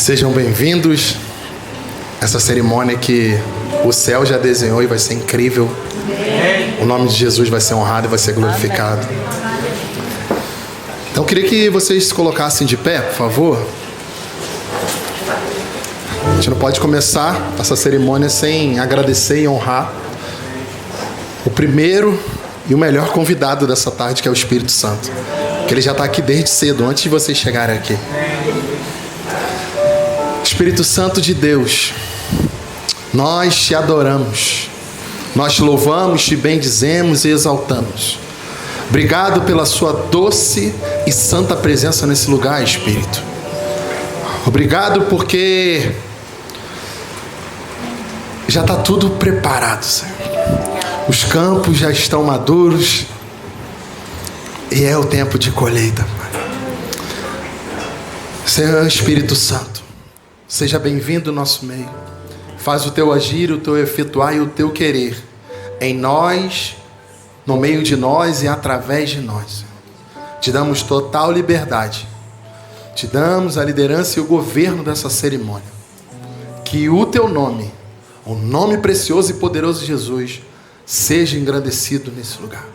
Sejam bem-vindos. Essa cerimônia que o céu já desenhou e vai ser incrível. O nome de Jesus vai ser honrado e vai ser glorificado. Então, eu queria que vocês se colocassem de pé, por favor. A gente não pode começar essa cerimônia sem agradecer e honrar o primeiro e o melhor convidado dessa tarde, que é o Espírito Santo. Que ele já está aqui desde cedo, antes de vocês chegarem aqui. Espírito Santo de Deus, nós te adoramos, nós te louvamos, te bendizemos e exaltamos. Obrigado pela sua doce e santa presença nesse lugar, Espírito. Obrigado porque já está tudo preparado, Senhor. Os campos já estão maduros e é o tempo de colheita. Senhor Espírito Santo, seja bem-vindo ao nosso meio. Faz o teu agir, o teu efetuar e o teu querer em nós, no meio de nós e através de nós. Te damos total liberdade. Te damos a liderança e o governo dessa cerimônia. Que o teu nome, o nome precioso e poderoso de Jesus, seja engrandecido nesse lugar.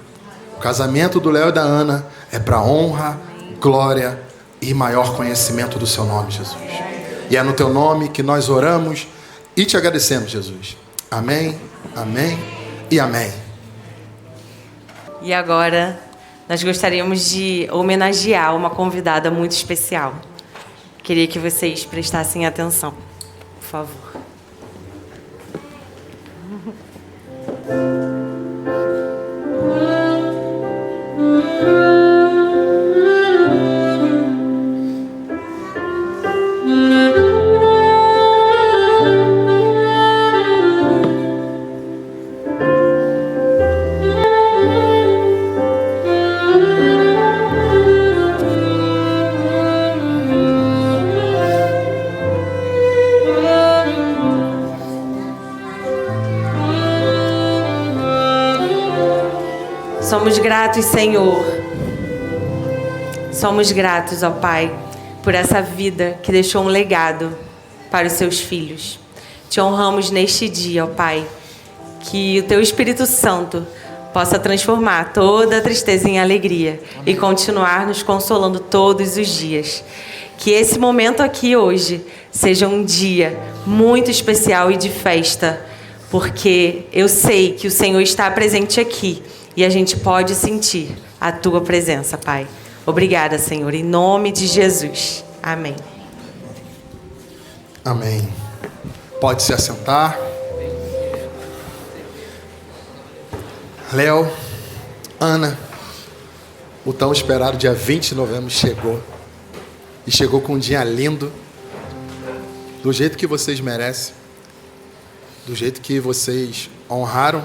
O casamento do Léo e da Ana é para honra, glória e maior conhecimento do seu nome, Jesus. E é no teu nome que nós oramos e te agradecemos, Jesus. Amém, amém e amém. E agora, nós gostaríamos de homenagear uma convidada muito especial. Queria que vocês prestassem atenção, por favor. Somos gratos, Senhor. Somos gratos, ó Pai, por essa vida que deixou um legado para os seus filhos. Te honramos neste dia, ó Pai, que o Teu Espírito Santo possa transformar toda a tristeza em alegria e continuar nos consolando todos os dias. Que esse momento aqui hoje seja um dia muito especial e de festa, porque eu sei que o Senhor está presente aqui. E a gente pode sentir a Tua presença, Pai. Obrigada, Senhor, em nome de Jesus. Amém. Amém. Pode se assentar. Léo, Ana, o tão esperado dia 20 de novembro chegou. E chegou com um dia lindo, do jeito que vocês merecem, do jeito que vocês honraram,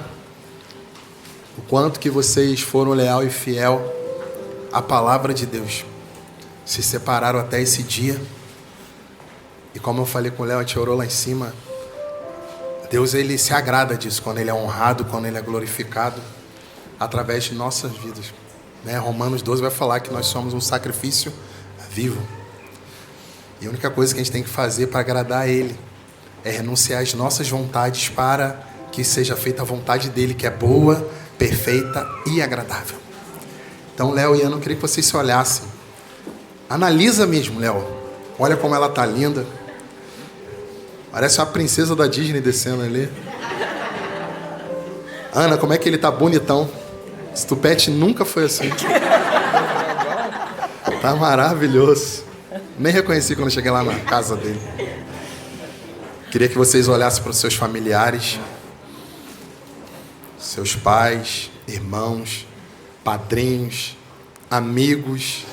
o quanto que vocês foram leal e fiel à palavra de Deus. Se separaram até esse dia. E como eu falei com o Léo, a gente orou lá em cima. Deus, ele se agrada disso, quando ele é honrado, quando ele é glorificado, através de nossas vidas. Romanos 12 vai falar que nós somos um sacrifício vivo. E a única coisa que a gente tem que fazer para agradar a Ele é renunciar às nossas vontades para que seja feita a vontade dEle, que é boa, perfeita e agradável. Então, Léo e Ana, eu queria que vocês se olhassem. Analisa mesmo, Léo. Olha como ela tá linda. Parece uma princesa da Disney descendo ali. Ana, como é que ele tá bonitão. Esse tupete nunca foi assim. Tá maravilhoso. Nem reconheci quando cheguei lá na casa dele. Queria que vocês olhassem para os seus familiares, seus pais, irmãos, padrinhos, amigos,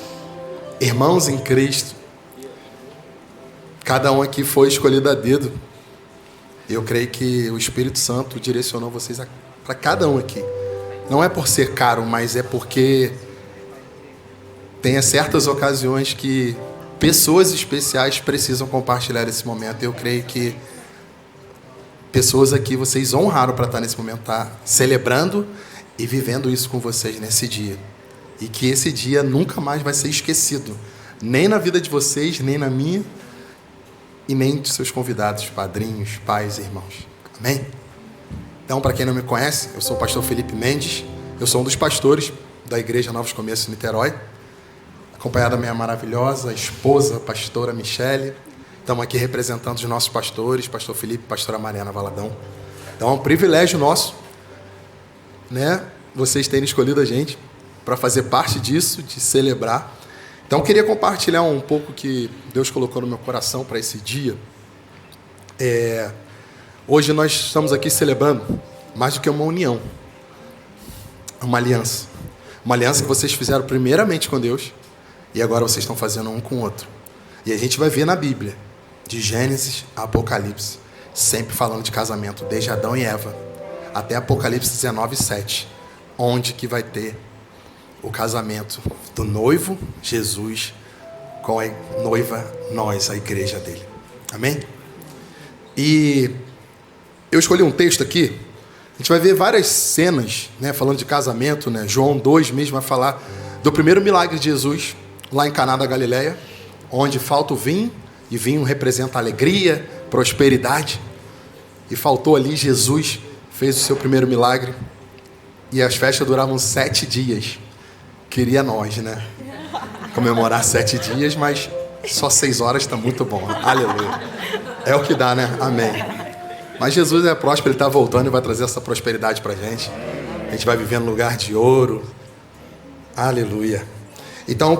irmãos em Cristo. Cada um aqui foi escolhido a dedo. Eu creio que o Espírito Santo direcionou vocês para cada um aqui. Não é por ser caro, mas é porque tem certas ocasiões que pessoas especiais precisam compartilhar esse momento. Eu creio que pessoas aqui, vocês honraram para estar nesse momento, tá celebrando e vivendo isso com vocês nesse dia. E que esse dia nunca mais vai ser esquecido. Nem na vida de vocês, nem na minha. e nem de seus convidados, padrinhos, pais e irmãos. Amém? Então, para quem não me conhece, eu sou o pastor Felipe Mendes, eu sou um dos pastores da Igreja Novos Começos em Niterói, acompanhado da minha maravilhosa esposa, a pastora Michele. Estamos aqui representando os nossos pastores, pastor Felipe e pastora Mariana Valadão. Então é um privilégio nosso, né, vocês terem escolhido a gente para fazer parte disso, de celebrar. Então eu queria compartilhar um pouco que Deus colocou no meu coração para esse dia. Hoje nós estamos aqui celebrando mais do que uma união, uma aliança. Uma aliança que vocês fizeram primeiramente com Deus e agora vocês estão fazendo um com o outro. E a gente vai ver na Bíblia, de Gênesis a Apocalipse, sempre falando de casamento, desde Adão e Eva até Apocalipse 19:7, onde que vai ter o casamento do noivo, Jesus, com a noiva, nós, a igreja dele. Amém? E eu escolhi um texto aqui. A gente vai ver várias cenas, né, falando de casamento, né? João 2 mesmo vai falar do primeiro milagre de Jesus, lá em Caná da Galileia, onde falta o vinho, e vinho representa alegria, prosperidade. E faltou ali, Jesus fez o seu primeiro milagre, e as festas duravam 7 dias. Queria nós, né? Comemorar 7 dias, mas só 6 horas está muito bom. Aleluia. É o que dá, né? Amém. Mas Jesus é próspero, Ele está voltando e vai trazer essa prosperidade para a gente. A gente vai viver num lugar de ouro. Aleluia. Então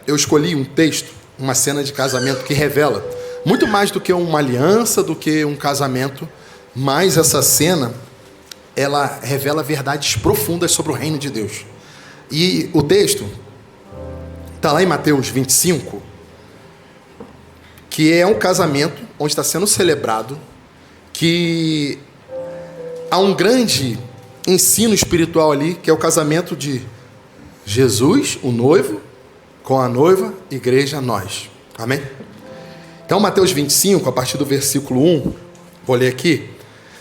eu escolhi um texto, uma cena de casamento que revela muito mais do que uma aliança, do que um casamento, mas essa cena, ela revela verdades profundas sobre o reino de Deus. E o texto está lá em Mateus 25, que é um casamento onde está sendo celebrado, que há um grande ensino espiritual ali, que é o casamento de Jesus, o noivo, com a noiva, igreja, nós. Amém? Então, Mateus 25, a partir do versículo 1, vou ler aqui.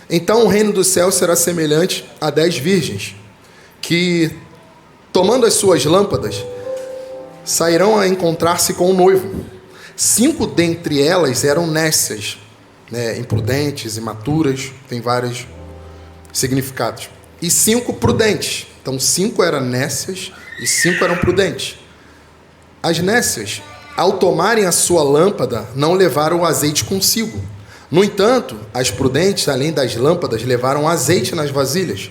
Então, o reino do céu será semelhante a 10 virgens, que, tomando as suas lâmpadas, sairão a encontrar-se com o noivo. 5 dentre elas eram nécias, né, imprudentes, imaturas, tem vários significados. E 5 prudentes. Então, 5 eram nécias e 5 eram prudentes. As nécias, ao tomarem a sua lâmpada, não levaram o azeite consigo. No entanto, as prudentes, além das lâmpadas, levaram azeite nas vasilhas.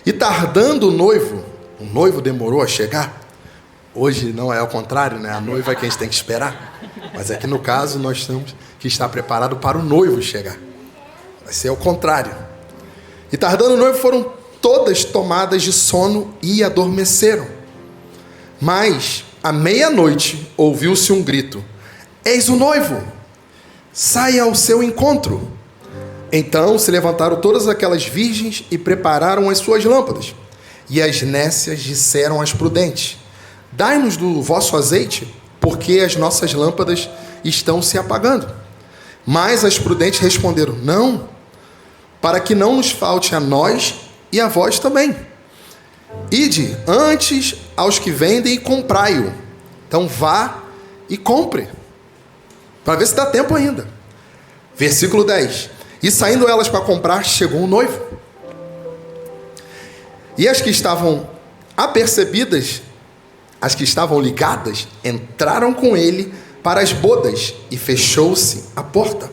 E tardando o noivo demorou a chegar. Hoje não é ao contrário, né? A noiva é quem a gente tem que esperar. Mas aqui no caso nós temos que estar preparado para o noivo chegar. Vai ser ao contrário. E tardando o noivo, foram todas tomadas de sono e adormeceram. Mas à meia-noite ouviu-se um grito: eis o noivo, saia ao seu encontro. Então se levantaram todas aquelas virgens e prepararam as suas lâmpadas. E as nécias disseram às prudentes: dai-nos do vosso azeite, porque as nossas lâmpadas estão se apagando. Mas as prudentes responderam: não, para que não nos falte a nós e a vós também. Ide antes aos que vendem e comprai-o. Então vá e compre, para ver se dá tempo ainda. Versículo 10. E saindo elas para comprar, chegou o noivo. E as que estavam apercebidas, as que estavam ligadas, entraram com ele para as bodas, e fechou-se a porta.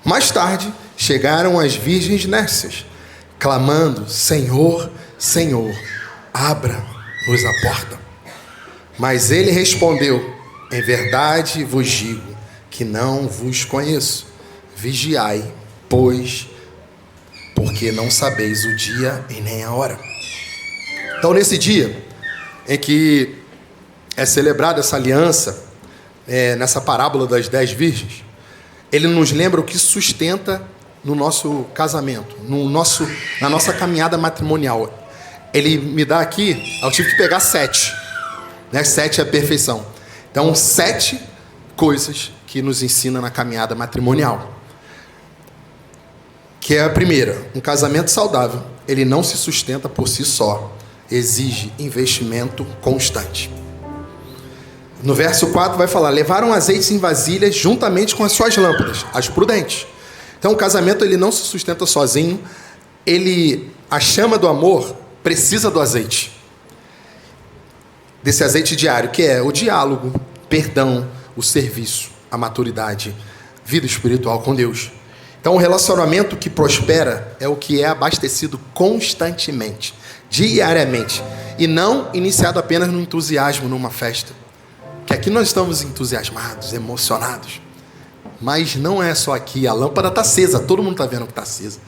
Mais tarde, chegaram as virgens nécias, clamando: Senhor, Senhor, abra-nos a porta. Mas ele respondeu: em verdade vos digo que não vos conheço. Vigiai, pois, porque não sabeis o dia e nem a hora. Então, nesse dia em que é celebrada essa aliança, nessa parábola das 10 virgens, ele nos lembra o que sustenta no nosso casamento, na nossa caminhada matrimonial. Ele me dá aqui, eu tive que pegar 7, né? 7 é a perfeição. Então, 7 coisas que nos ensina na caminhada matrimonial. Que é a primeira: um casamento saudável, ele não se sustenta por si só, exige investimento constante. No verso 4 vai falar: levaram azeites em vasilhas juntamente com as suas lâmpadas, as prudentes. Então o casamento ele não se sustenta sozinho, a chama do amor precisa do azeite. Desse azeite diário, que é o diálogo, perdão, o serviço, a maturidade, vida espiritual com Deus. Então o relacionamento que prospera é o que é abastecido constantemente, diariamente, e não iniciado apenas no entusiasmo, numa festa. Que aqui nós estamos entusiasmados, emocionados, mas não é só aqui, a lâmpada está acesa, todo mundo está vendo que está acesa,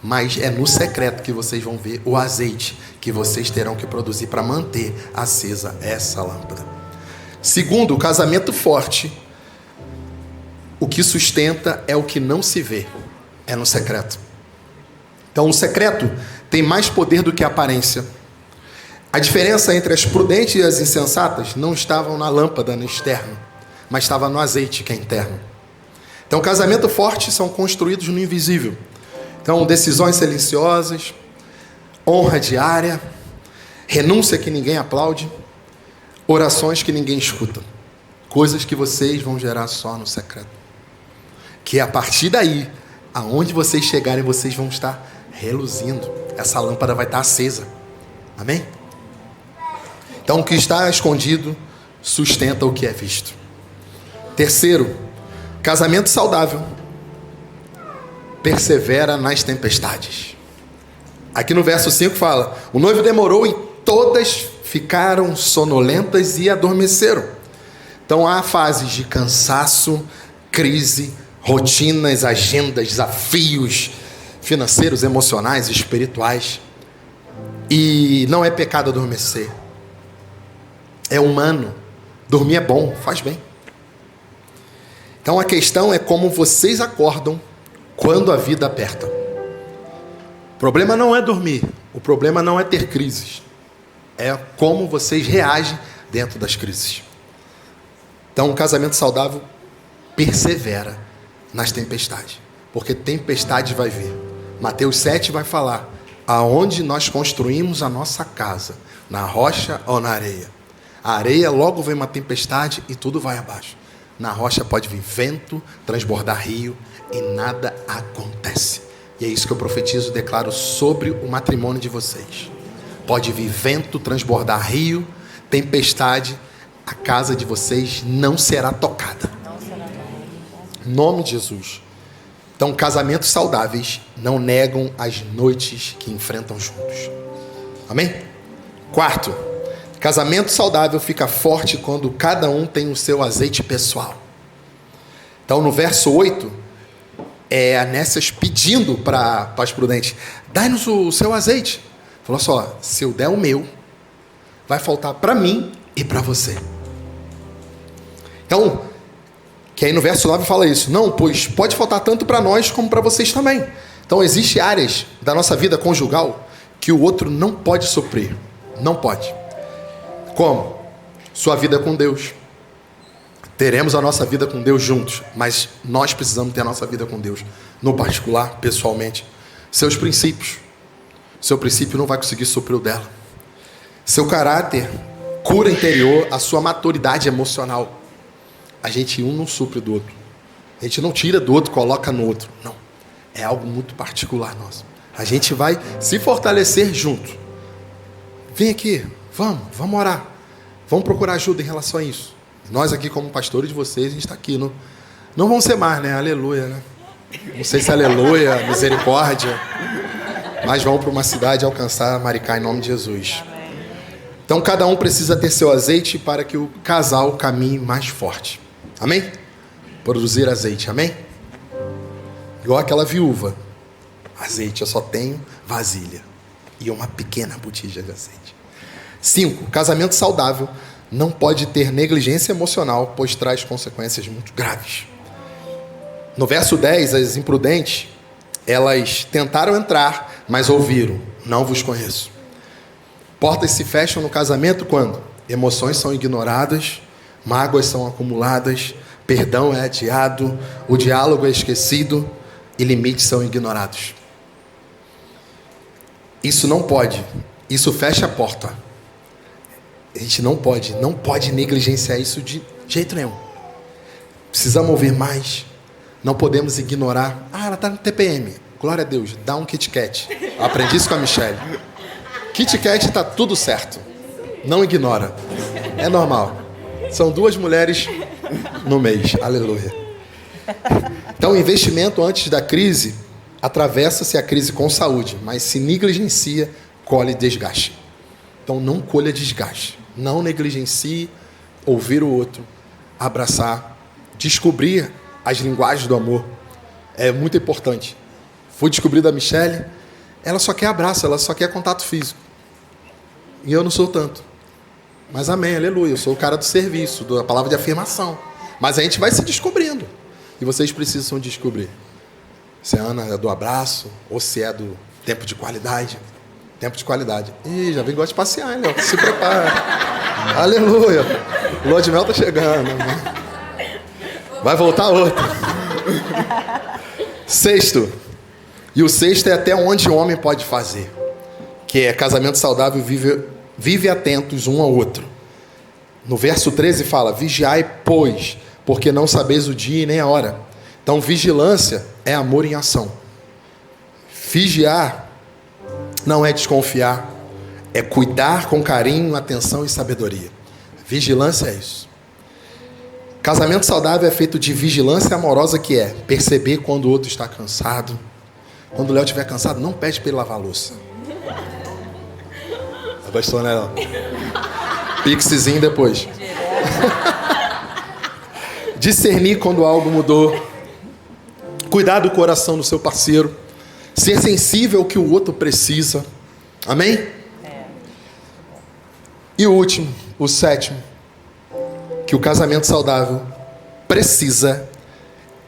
mas é no secreto que vocês vão ver o azeite que vocês terão que produzir para manter acesa essa lâmpada. Segundo, o casamento forte, o que sustenta é o que não se vê, é no secreto. Então o secreto tem mais poder do que a aparência. A diferença entre as prudentes e as insensatas não estavam na lâmpada, no externo, mas estava no azeite, que é interno. Então, casamento forte são construídos no invisível. Então, decisões silenciosas, honra diária, renúncia que ninguém aplaude, orações que ninguém escuta. Coisas que vocês vão gerar só no secreto. Que a partir daí, aonde vocês chegarem, vocês vão estar reluzindo. Essa lâmpada vai estar acesa. Amém? Então, o que está escondido sustenta o que é visto. Terceiro, casamento saudável persevera nas tempestades. Aqui no verso 5 fala: o noivo demorou e todas ficaram sonolentas e adormeceram. Então, há fases de cansaço, crise, rotinas, agendas, desafios financeiros, emocionais, espirituais. E não é pecado adormecer. É humano. Dormir é bom, faz bem. Então a questão é como vocês acordam quando a vida aperta. O problema não é dormir. O problema não é ter crises. É como vocês reagem dentro das crises. Então um casamento saudável persevera nas tempestades. Porque tempestade vai vir. Mateus 7 vai falar: aonde nós construímos a nossa casa, na rocha ou na areia? A areia, logo vem uma tempestade e tudo vai abaixo. Na rocha pode vir vento, transbordar rio e nada acontece. E é isso que eu profetizo e declaro sobre o matrimônio de vocês. Pode vir vento, transbordar rio, tempestade, a casa de vocês não será tocada. Em nome de Jesus. Então, casamentos saudáveis não negam as noites que enfrentam juntos. Amém? Quarto, casamento saudável fica forte quando cada um tem o seu azeite pessoal. Então, no verso 8, é Anécias pedindo para as prudentes: dai-nos o seu azeite. Falou só: se eu der o meu, vai faltar para mim e para você. Então, que aí no verso 9 fala isso: não, pois pode faltar tanto para nós como para vocês também. Então, existem áreas da nossa vida conjugal que o outro não pode suprir. Não pode. Como? Sua vida com Deus. Teremos a nossa vida com Deus juntos, mas nós precisamos ter a nossa vida com Deus, no particular, pessoalmente. Seus princípios. Seu princípio não vai conseguir suprir o dela. Seu caráter, cura interior, a sua maturidade emocional. A gente um não supre do outro. A gente não tira do outro, coloca no outro. Não. É algo muito particular nosso. A gente vai se fortalecer junto. Vem aqui, vamos orar. Vamos procurar ajuda em relação a isso. Nós aqui como pastores de vocês, a gente está aqui. Não vão ser mais, né? Aleluia, né? Não sei se aleluia, misericórdia. Mas vão para uma cidade alcançar Maricá em nome de Jesus. Então cada um precisa ter seu azeite para que o casal caminhe mais forte. Amém? Produzir azeite, amém? Igual aquela viúva. Azeite, eu só tenho vasilha. E uma pequena botija de azeite. 5. Casamento saudável não pode ter negligência emocional, pois traz consequências muito graves. No verso 10, as imprudentes, elas tentaram entrar, mas ouviram: não vos conheço. Portas se fecham no casamento quando emoções são ignoradas, mágoas são acumuladas, perdão é adiado, o diálogo é esquecido e limites são ignorados. Isso não pode. Isso fecha a porta. A gente não pode negligenciar isso de jeito nenhum. Precisamos ouvir mais. Não podemos ignorar. Ela está no TPM. Glória a Deus, dá um Kit Kat. Aprendi isso com a Michelle. Kit Kat está tudo certo. Não ignora. É normal. São 2 mulheres no mês. Aleluia. Então, o investimento antes da crise, atravessa-se a crise com saúde, mas se negligencia, colhe desgaste. Então, não colha desgaste. Não negligencie ouvir o outro, abraçar, descobrir as linguagens do amor. É muito importante. Fui descobrir da Michelle, ela só quer abraço, ela só quer contato físico. E eu não sou tanto. Mas amém, aleluia, eu sou o cara do serviço, da palavra de afirmação. Mas a gente vai se descobrindo. E vocês precisam descobrir. Se a Ana é do abraço, ou se é do tempo de qualidade. Tempo de qualidade. Ih, já vem gosta de passear, hein, Léo? Se prepara. Aleluia. O lua de mel tá chegando. Vai voltar outro. 6º. E o 6º é até onde o homem pode fazer. Que é casamento saudável, vive atentos um ao outro. No verso 13 fala, vigiai, pois, porque não sabeis o dia e nem a hora. Então, vigilância é amor em ação. Vigiar não é desconfiar, é cuidar com carinho, atenção e sabedoria. Vigilância é isso. Casamento saudável é feito de vigilância amorosa, que é perceber quando o outro está cansado. Quando o Léo estiver cansado, não pede para ele lavar a louça. Gostou, né, Léo? Pixizinho depois. Discernir quando algo mudou. Cuidar do coração do seu parceiro. Ser sensível ao que o outro precisa. Amém? E o último, o 7º, que o casamento saudável precisa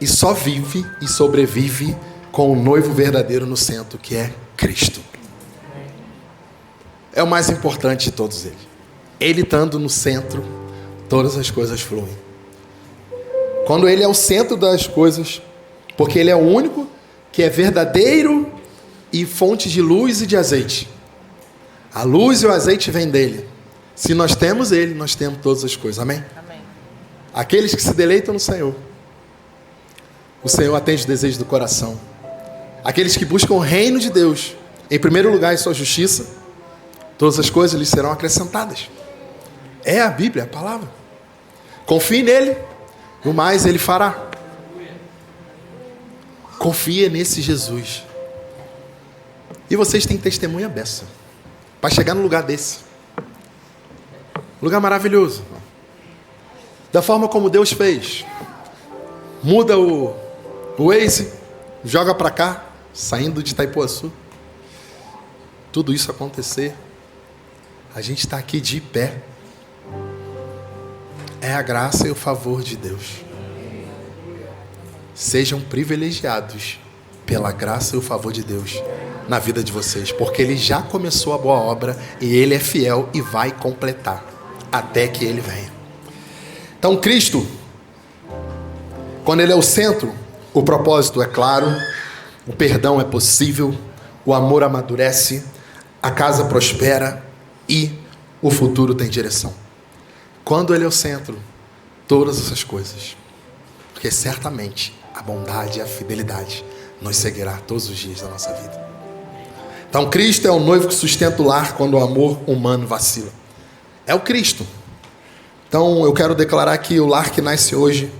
e só vive e sobrevive com o noivo verdadeiro no centro, que é Cristo. É o mais importante de todos eles. Ele estando no centro, todas as coisas fluem. Quando ele é o centro das coisas, porque ele é o único que é verdadeiro e fonte de luz e de azeite. A luz e o azeite vêm dele. Se nós temos ele, nós temos todas as coisas. Amém? Amém. Aqueles que se deleitam no Senhor. O Senhor atende os desejos do coração. Aqueles que buscam o reino de Deus, em primeiro lugar, em sua justiça, todas as coisas lhes serão acrescentadas. É a Bíblia, a palavra. Confie nele, o mais ele fará. Confia nesse Jesus. E vocês têm testemunha beça para chegar no lugar desse. Lugar maravilhoso. Da forma como Deus fez. Muda o Waze, joga para cá, saindo de Itaipuaçu. Tudo isso acontecer. A gente está aqui de pé. É a graça e o favor de Deus. Sejam privilegiados pela graça e o favor de Deus na vida de vocês, porque Ele já começou a boa obra e Ele é fiel e vai completar até que Ele venha. Então, Cristo, quando Ele é o centro, o propósito é claro, o perdão é possível, o amor amadurece, a casa prospera e o futuro tem direção. Quando Ele é o centro, todas essas coisas, porque certamente a bondade e a fidelidade nos seguirá todos os dias da nossa vida. Então, Cristo é o noivo que sustenta o lar quando o amor humano vacila. É o Cristo. Então, eu quero declarar que o lar que nasce hoje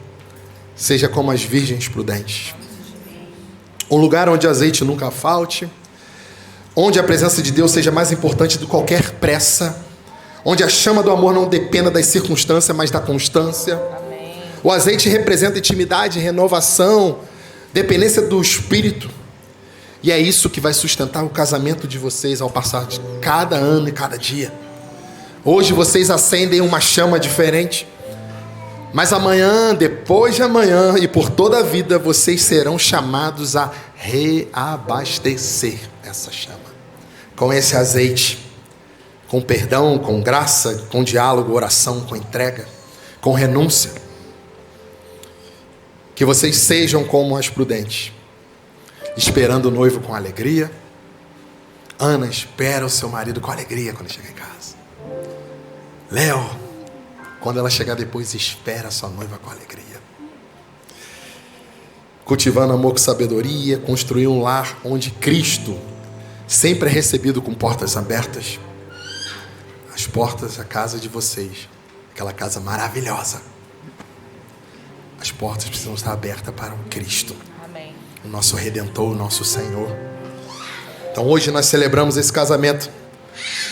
seja como as virgens prudentes. Um lugar onde azeite nunca falte, onde a presença de Deus seja mais importante do que qualquer pressa, onde a chama do amor não dependa das circunstâncias, mas da constância. Amém. O azeite representa intimidade, renovação, dependência do Espírito. E é isso que vai sustentar o casamento de vocês ao passar de cada ano e cada dia. Hoje vocês acendem uma chama diferente, mas amanhã, depois de amanhã e por toda a vida, vocês serão chamados a reabastecer essa chama com esse azeite, com perdão, com graça, com diálogo, oração, com entrega, com renúncia. Que vocês sejam como as prudentes, esperando o noivo com alegria. Ana espera o seu marido com alegria quando chega em casa. Léo, quando ela chegar depois, espera a sua noiva com alegria. Cultivando amor com sabedoria, construir um lar onde Cristo sempre é recebido com portas abertas. As portas da casa de vocês, aquela casa maravilhosa. As portas precisam estar abertas para o Cristo. Amém. O nosso Redentor, o nosso Senhor. Então hoje nós celebramos esse casamento.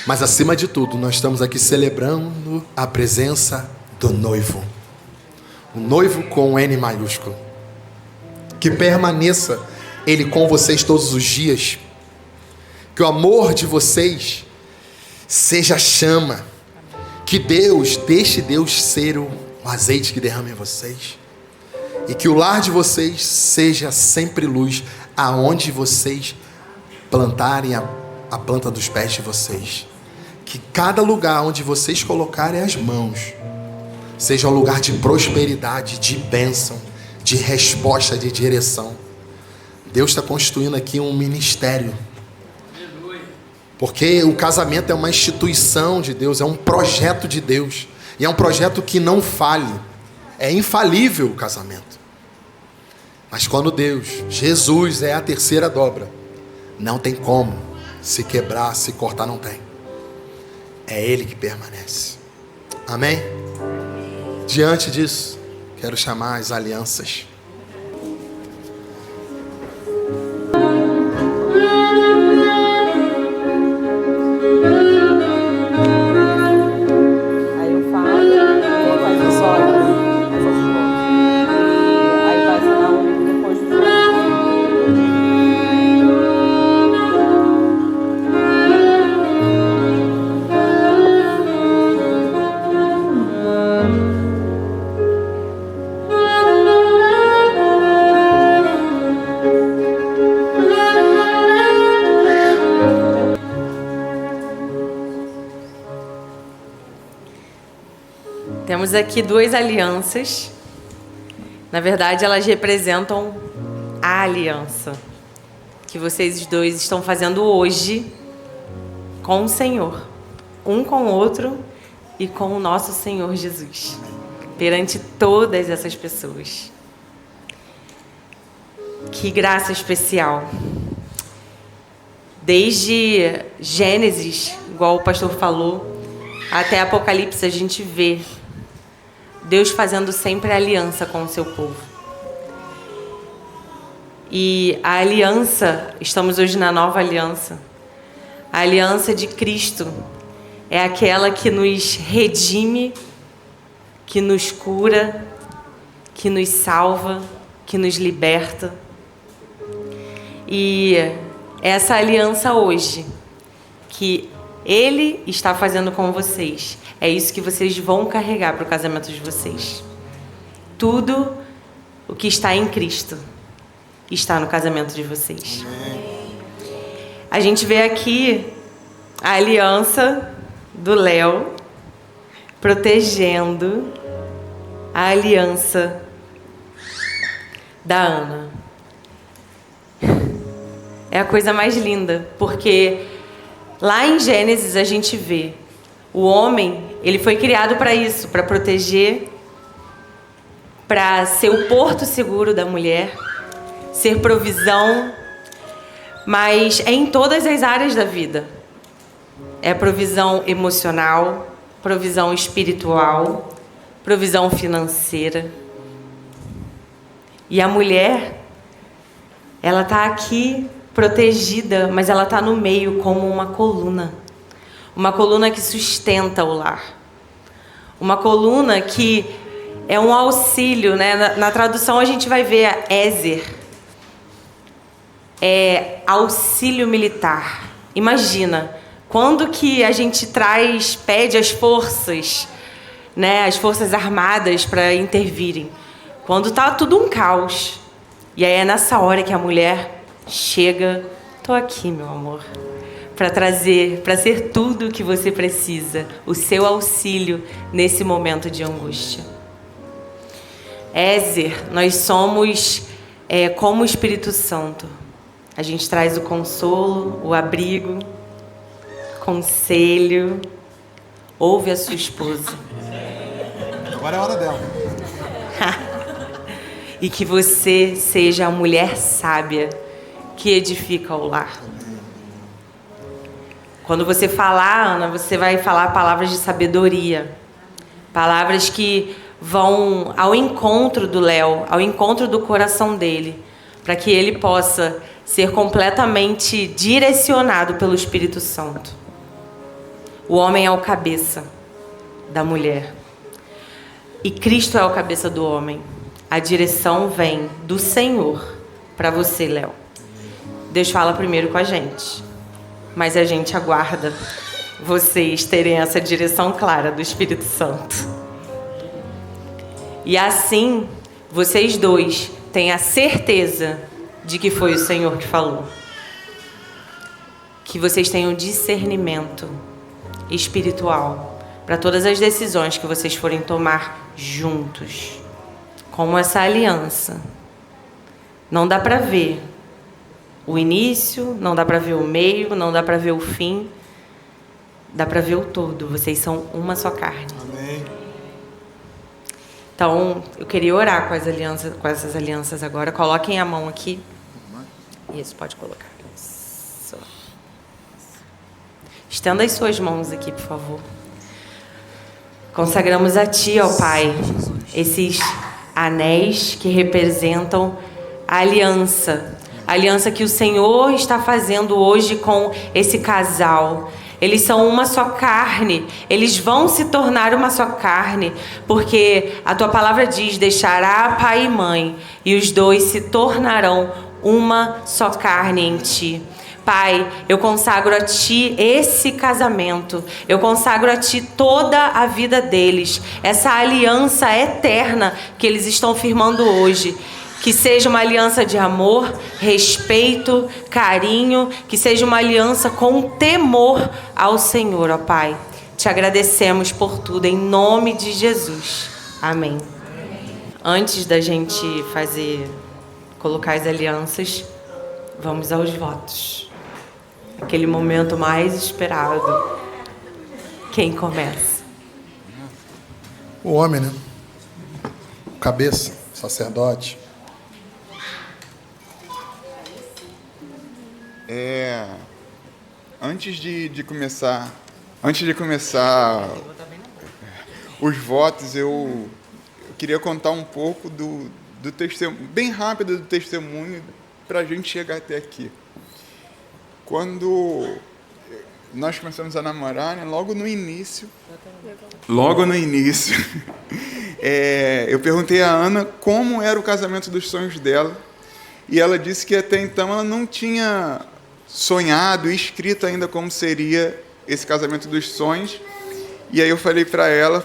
Mas acima de tudo, nós estamos aqui celebrando a presença do noivo. O noivo com um N maiúsculo. Que permaneça Ele com vocês todos os dias. Que o amor de vocês seja chama. Que deixe Deus ser o azeite que derrama em vocês. E que o lar de vocês seja sempre luz, aonde vocês plantarem a planta dos pés de vocês. Que cada lugar onde vocês colocarem as mãos seja um lugar de prosperidade, de bênção, de resposta, de direção. Deus está construindo aqui um ministério. Porque o casamento é uma instituição de Deus, é um projeto de Deus. E é um projeto que não falhe. É infalível o casamento. Mas quando Deus, Jesus é a terceira dobra, não tem como se quebrar, se cortar, não tem. É Ele que permanece. Amém? Diante disso, quero chamar as alianças. Aí eu falo, vou fazer o solo, essas coisas. Aí vai assinar o livro depois do Temos aqui duas alianças. Na verdade, elas representam a aliança que vocês dois estão fazendo hoje com o Senhor. Um com o outro e com o nosso Senhor Jesus. Perante todas essas pessoas. Que graça especial. Desde Gênesis, igual o pastor falou, até Apocalipse a gente vê Deus fazendo sempre aliança com o seu povo. E a aliança, estamos hoje na nova aliança. A aliança de Cristo é aquela que nos redime, que nos cura, que nos salva, que nos liberta. E essa aliança hoje, que Ele está fazendo com vocês, é isso que vocês vão carregar para o casamento de vocês. Tudo o que está em Cristo está no casamento de vocês. A gente vê aqui a aliança do Léo protegendo a aliança da Ana. É a coisa mais linda, porque lá em Gênesis a gente vê o homem, ele foi criado para isso, para proteger, para ser o porto seguro da mulher, ser provisão, mas é em todas as áreas da vida. É provisão emocional, provisão espiritual, provisão financeira. E a mulher, ela está aqui protegida, mas ela está no meio como uma coluna. Uma coluna que sustenta o lar. Uma coluna que é um auxílio, né? Na tradução a gente vai ver a Ézer. É auxílio militar. Imagina, quando que a gente pede as forças, né? As forças armadas para intervirem. Quando tá tudo um caos. E aí é nessa hora que a mulher chega, tô aqui, meu amor, para trazer, para ser tudo o que você precisa, o seu auxílio nesse momento de angústia. Ézer, nós somos como o Espírito Santo. A gente traz o consolo, o abrigo, conselho, ouve a sua esposa. Agora é a hora dela. E que você seja a mulher sábia que edifica o lar. Quando você falar, Ana, você vai falar palavras de sabedoria. Palavras que vão ao encontro do Léo, ao encontro do coração dele, para que ele possa ser completamente direcionado pelo Espírito Santo. O homem é o cabeça da mulher. E Cristo é o cabeça do homem. A direção vem do Senhor para você, Léo. Deus fala primeiro com a gente, mas a gente aguarda vocês terem essa direção clara do Espírito Santo. E assim, vocês dois têm a certeza de que foi o Senhor que falou. Que vocês tenham discernimento espiritual para todas as decisões que vocês forem tomar juntos. Como essa aliança. Não dá para ver o início, não dá para ver o meio, não dá para ver o fim. Dá para ver o todo. Vocês são uma só carne. Amém. Então, eu queria orar com essas alianças agora. Coloquem a mão aqui. Isso, pode colocar. Isso. Estenda as suas mãos aqui, por favor. Consagramos a Ti, ó Pai, esses anéis que representam a aliança que o Senhor está fazendo hoje com esse casal. Eles são uma só carne, eles vão se tornar uma só carne, porque a Tua palavra diz, deixará pai e mãe, e os dois se tornarão uma só carne em Ti. Pai, eu consagro a Ti esse casamento, eu consagro a Ti toda a vida deles, essa aliança eterna que eles estão firmando hoje. Que seja uma aliança de amor, respeito, carinho, que seja uma aliança com temor ao Senhor, ó Pai. Te agradecemos por tudo, em nome de Jesus. Amém. Antes da gente colocar as alianças, vamos aos votos. Aquele momento mais esperado. Quem começa? O homem, né? O cabeça, sacerdote. Antes de começar os votos, eu queria contar um pouco do testemunho, bem rápido do testemunho, para a gente chegar até aqui. Quando nós começamos a namorar, né, logo no início, eu perguntei à Ana como era o casamento dos sonhos dela, e ela disse que até então ela não tinha sonhado e escrito ainda como seria esse casamento dos sonhos. E aí eu falei para ela,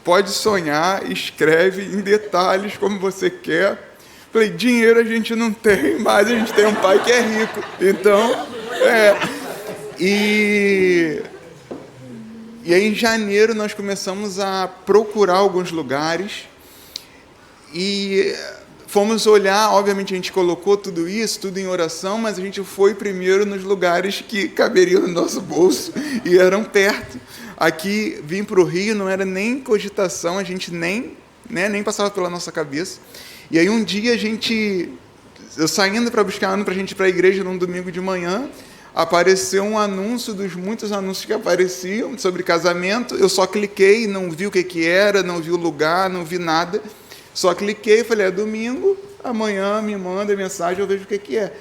pode sonhar, escreve em detalhes como você quer. Falei, dinheiro a gente não tem, mas a gente tem um pai que é rico. Então, E aí em janeiro nós começamos a procurar alguns lugares e fomos olhar, obviamente a gente colocou tudo isso, tudo em oração, mas a gente foi primeiro nos lugares que caberiam no nosso bolso e eram perto. Aqui, vim para o Rio, não era nem cogitação, a gente nem passava pela nossa cabeça. E aí um dia eu saindo para buscar a Ana para a gente ir para a igreja num domingo de manhã, apareceu um anúncio dos muitos anúncios que apareciam sobre casamento. Eu só cliquei, não vi o que era, não vi o lugar, não vi nada. Só cliquei e falei, é domingo, amanhã me manda mensagem, eu vejo o que é.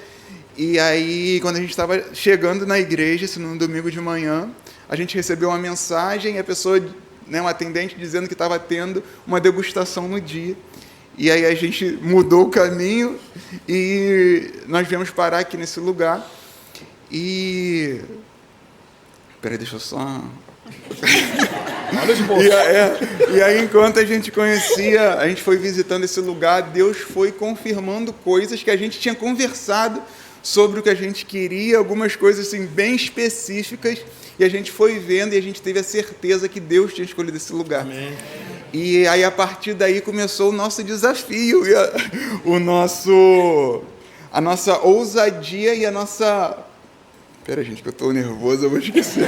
E aí, quando a gente estava chegando na igreja, isso num domingo de manhã, a gente recebeu uma mensagem e a pessoa, um atendente, dizendo que estava tendo uma degustação no dia. E aí a gente mudou o caminho e nós viemos parar aqui nesse lugar. E... Peraí, deixa eu só... E aí, enquanto a gente foi visitando esse lugar, Deus foi confirmando coisas que a gente tinha conversado sobre o que a gente queria, algumas coisas assim, bem específicas, e a gente foi vendo e a gente teve a certeza que Deus tinha escolhido esse lugar. Amém. E aí, a partir daí, começou o nosso desafio, e a nossa ousadia e a nossa Pera, gente, que eu estou nervoso, eu vou esquecer.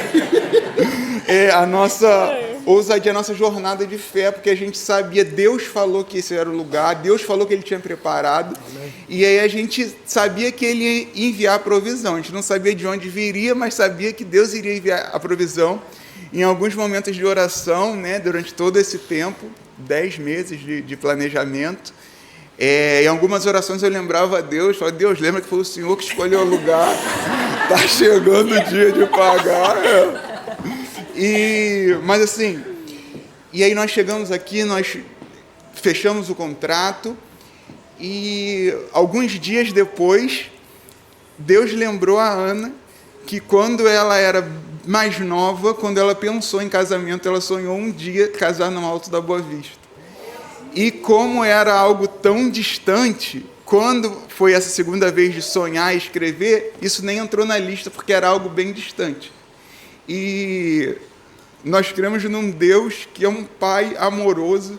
É a nossa ousadia, a nossa jornada de fé, porque a gente sabia, Deus falou que esse era o lugar, Deus falou que Ele tinha preparado, e aí a gente sabia que Ele ia enviar a provisão. A gente não sabia de onde viria, mas sabia que Deus iria enviar a provisão. Em alguns momentos de oração, né, durante todo esse tempo, 10 meses de planejamento, em algumas orações eu lembrava a Deus, falava, Deus, lembra que foi o Senhor que escolheu o lugar, está chegando o dia de pagar. Mas assim, e aí nós chegamos aqui, nós fechamos o contrato, e alguns dias depois, Deus lembrou a Ana que quando ela era mais nova, quando ela pensou em casamento, ela sonhou um dia casar no Alto da Boa Vista. E como era algo tão distante, quando foi essa segunda vez de sonhar e escrever, isso nem entrou na lista, porque era algo bem distante. E nós cremos num Deus que é um Pai amoroso,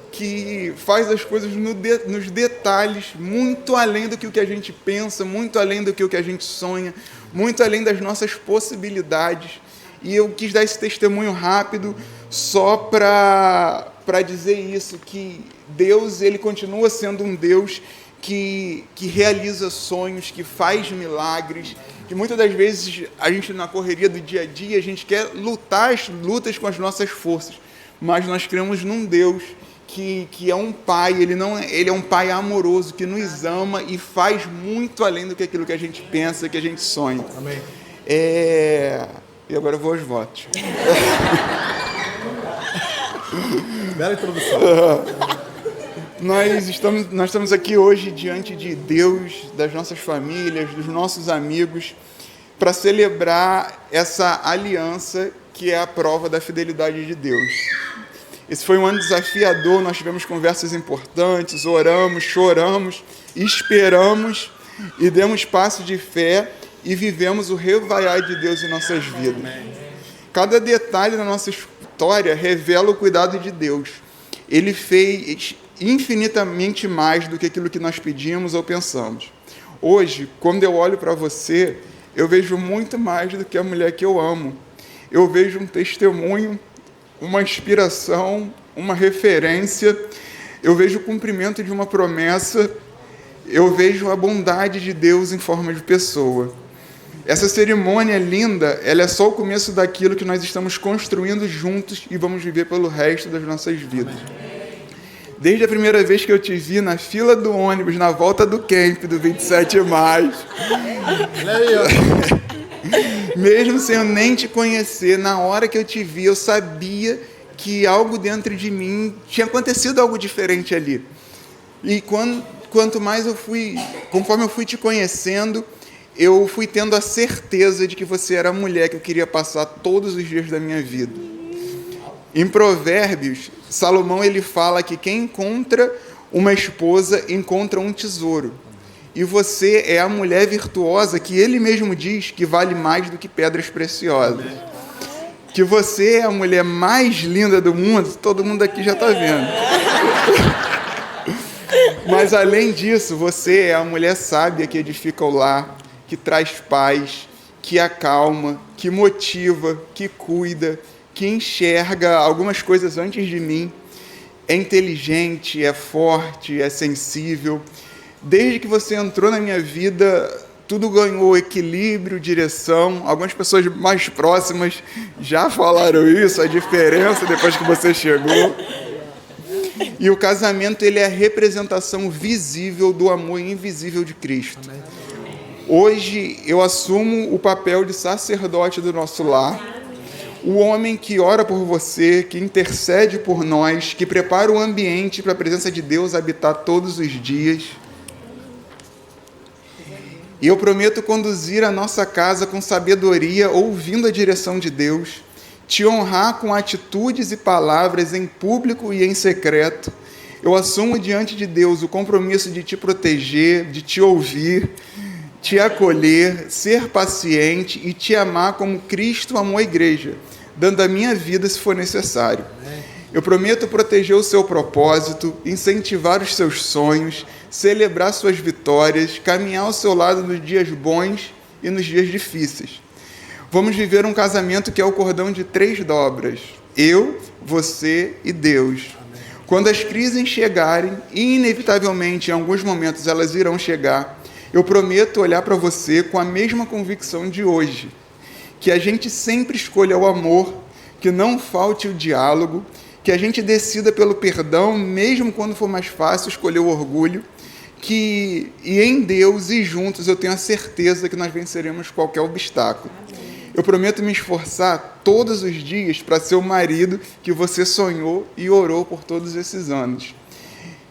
que faz as coisas nos detalhes, muito além do que o que a gente pensa, muito além do que o que a gente sonha, muito além das nossas possibilidades. E eu quis dar esse testemunho rápido só para dizer isso, que Deus, Ele continua sendo um Deus que realiza sonhos, que faz milagres, que muitas das vezes a gente, na correria do dia a dia, a gente quer lutar as lutas com as nossas forças, mas nós cremos num Deus que é um Pai, Ele é um Pai amoroso, que nos ama e faz muito além do que aquilo que a gente pensa, que a gente sonha. Amém. E agora eu vou aos votos. Bela introdução. Nós estamos aqui hoje diante de Deus, das nossas famílias, dos nossos amigos, para celebrar essa aliança que é a prova da fidelidade de Deus. Esse foi um ano desafiador, nós tivemos conversas importantes, oramos, choramos, esperamos e demos passo de fé e vivemos o revaiar de Deus em nossas vidas. Cada detalhe da nossa história revela o cuidado de Deus. Ele fez infinitamente mais do que aquilo que nós pedimos ou pensamos. Hoje, quando eu olho para você, eu vejo muito mais do que a mulher que eu amo. Eu vejo um testemunho, uma inspiração, uma referência. Eu vejo o cumprimento de uma promessa. Eu vejo a bondade de Deus em forma de pessoa. Essa cerimônia linda, ela é só o começo daquilo que nós estamos construindo juntos e vamos viver pelo resto das nossas vidas. Desde a primeira vez que eu te vi na fila do ônibus, na volta do camp do 27 de maio, mesmo sem eu nem te conhecer, na hora que eu te vi, eu sabia que algo dentro de mim tinha acontecido algo diferente ali. E quanto mais conforme eu fui te conhecendo, eu fui tendo a certeza de que você era a mulher que eu queria passar todos os dias da minha vida. Em Provérbios, Salomão ele fala que quem encontra uma esposa encontra um tesouro. E você é a mulher virtuosa que ele mesmo diz que vale mais do que pedras preciosas. Que você é a mulher mais linda do mundo, todo mundo aqui já está vendo. Mas além disso, você é a mulher sábia que edifica o lar, que traz paz, que acalma, que motiva, que cuida, que enxerga algumas coisas antes de mim, é inteligente, é forte, é sensível. Desde que você entrou na minha vida, tudo ganhou equilíbrio, direção. Algumas pessoas mais próximas já falaram isso, a diferença depois que você chegou. E o casamento ele é a representação visível do amor invisível de Cristo. Hoje eu assumo o papel de sacerdote do nosso lar, o homem que ora por você, que intercede por nós, que prepara o ambiente para a presença de Deus habitar todos os dias. E eu prometo conduzir a nossa casa com sabedoria, ouvindo a direção de Deus, te honrar com atitudes e palavras em público e em secreto. Eu assumo diante de Deus o compromisso de te proteger, de te ouvir, te acolher, ser paciente e te amar como Cristo amou a igreja, dando a minha vida se for necessário. Eu prometo proteger o seu propósito, incentivar os seus sonhos, celebrar suas vitórias, caminhar ao seu lado nos dias bons e nos dias difíceis. Vamos viver um casamento que é o cordão de 3 dobras. Eu, você e Deus. Quando as crises chegarem, e inevitavelmente em alguns momentos elas irão chegar, eu prometo olhar para você com a mesma convicção de hoje. Que a gente sempre escolha o amor, que não falte o diálogo, que a gente decida pelo perdão, mesmo quando for mais fácil escolher o orgulho, e em Deus e juntos eu tenho a certeza que nós venceremos qualquer obstáculo. Eu prometo me esforçar todos os dias para ser o marido que você sonhou e orou por todos esses anos.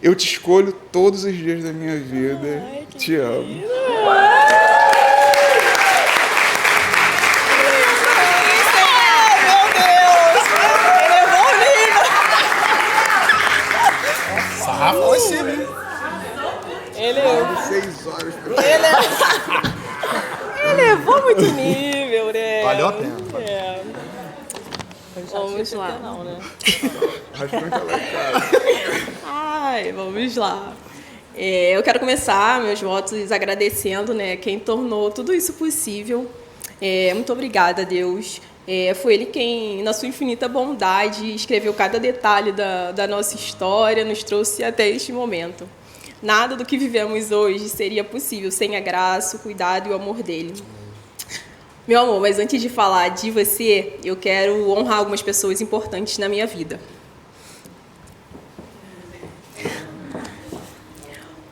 Eu te escolho todos os dias da minha vida. Te amo. Ele Elevou muito nível, né? Valeu a pena. Vamos lá. Não, né? Ai, vamos lá. Eu quero começar meus votos agradecendo, né, quem tornou tudo isso possível. Muito obrigada a Deus. Foi Ele quem, na sua infinita bondade, escreveu cada detalhe da nossa história, nos trouxe até este momento. Nada do que vivemos hoje seria possível sem a graça, o cuidado e o amor dele. Meu amor, mas antes de falar de você, eu quero honrar algumas pessoas importantes na minha vida.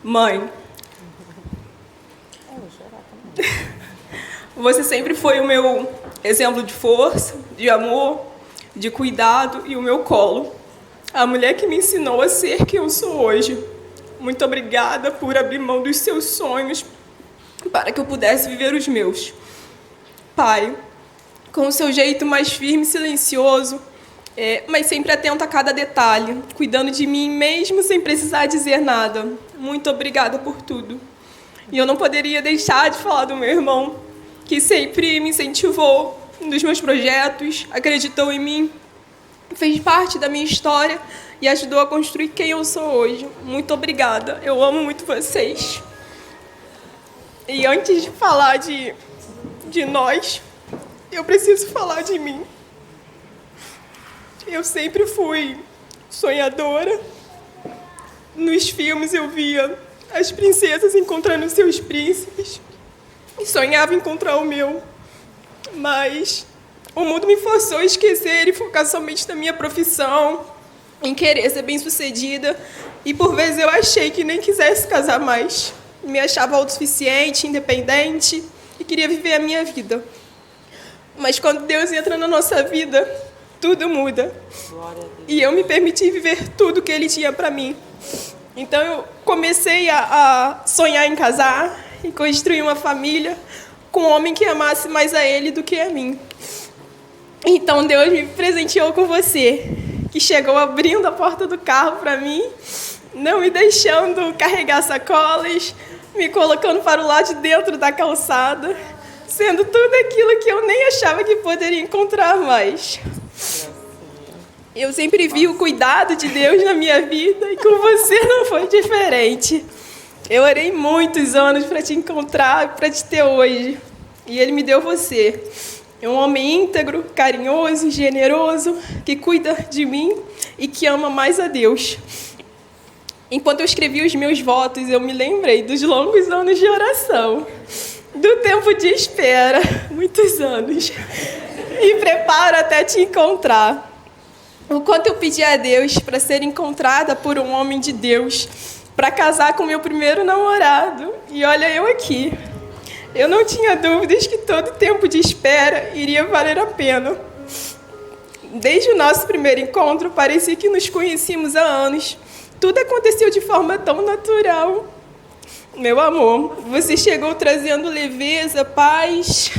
Mãe, você sempre foi o meu exemplo de força, de amor, de cuidado e o meu colo. A mulher que me ensinou a ser quem eu sou hoje. Muito obrigada por abrir mão dos seus sonhos para que eu pudesse viver os meus. Pai, com o seu jeito mais firme e silencioso, mas sempre atento a cada detalhe, cuidando de mim mesmo sem precisar dizer nada. Muito obrigada por tudo. E eu não poderia deixar de falar do meu irmão, que sempre me incentivou nos meus projetos, acreditou em mim, fez parte da minha história e ajudou a construir quem eu sou hoje. Muito obrigada. Eu amo muito vocês. E antes de falar de nós, eu preciso falar de mim. Eu sempre fui sonhadora. Nos filmes eu via as princesas encontrando seus príncipes e sonhava em encontrar o meu. Mas o mundo me forçou a esquecer e focar somente na minha profissão, em querer ser bem-sucedida. E por vezes eu achei que nem quisesse casar mais. Me achava autossuficiente, independente e queria viver a minha vida. Mas quando Deus entra na nossa vida, tudo muda. E eu me permiti viver tudo que Ele tinha para mim. Então eu comecei a sonhar em casar e construir uma família com um homem que amasse mais a Ele do que a mim. Então Deus me presenteou com você, que chegou abrindo a porta do carro para mim, não me deixando carregar sacolas, me colocando para o lado de dentro da calçada, sendo tudo aquilo que eu nem achava que poderia encontrar mais. Eu sempre vi o cuidado de Deus na minha vida e com você não foi diferente. Eu orei muitos anos para te encontrar, para te ter hoje. E Ele me deu você. É um homem íntegro, carinhoso, generoso, que cuida de mim e que ama mais a Deus. Enquanto eu escrevi os meus votos, eu me lembrei dos longos anos de oração, do tempo de espera, muitos anos, e preparo até te encontrar. O quanto eu pedi a Deus para ser encontrada por um homem de Deus, para casar com meu primeiro namorado. E olha eu aqui. Eu não tinha dúvidas que todo tempo de espera iria valer a pena. Desde o nosso primeiro encontro, parecia que nos conhecíamos há anos. Tudo aconteceu de forma tão natural. Meu amor, você chegou trazendo leveza, paz,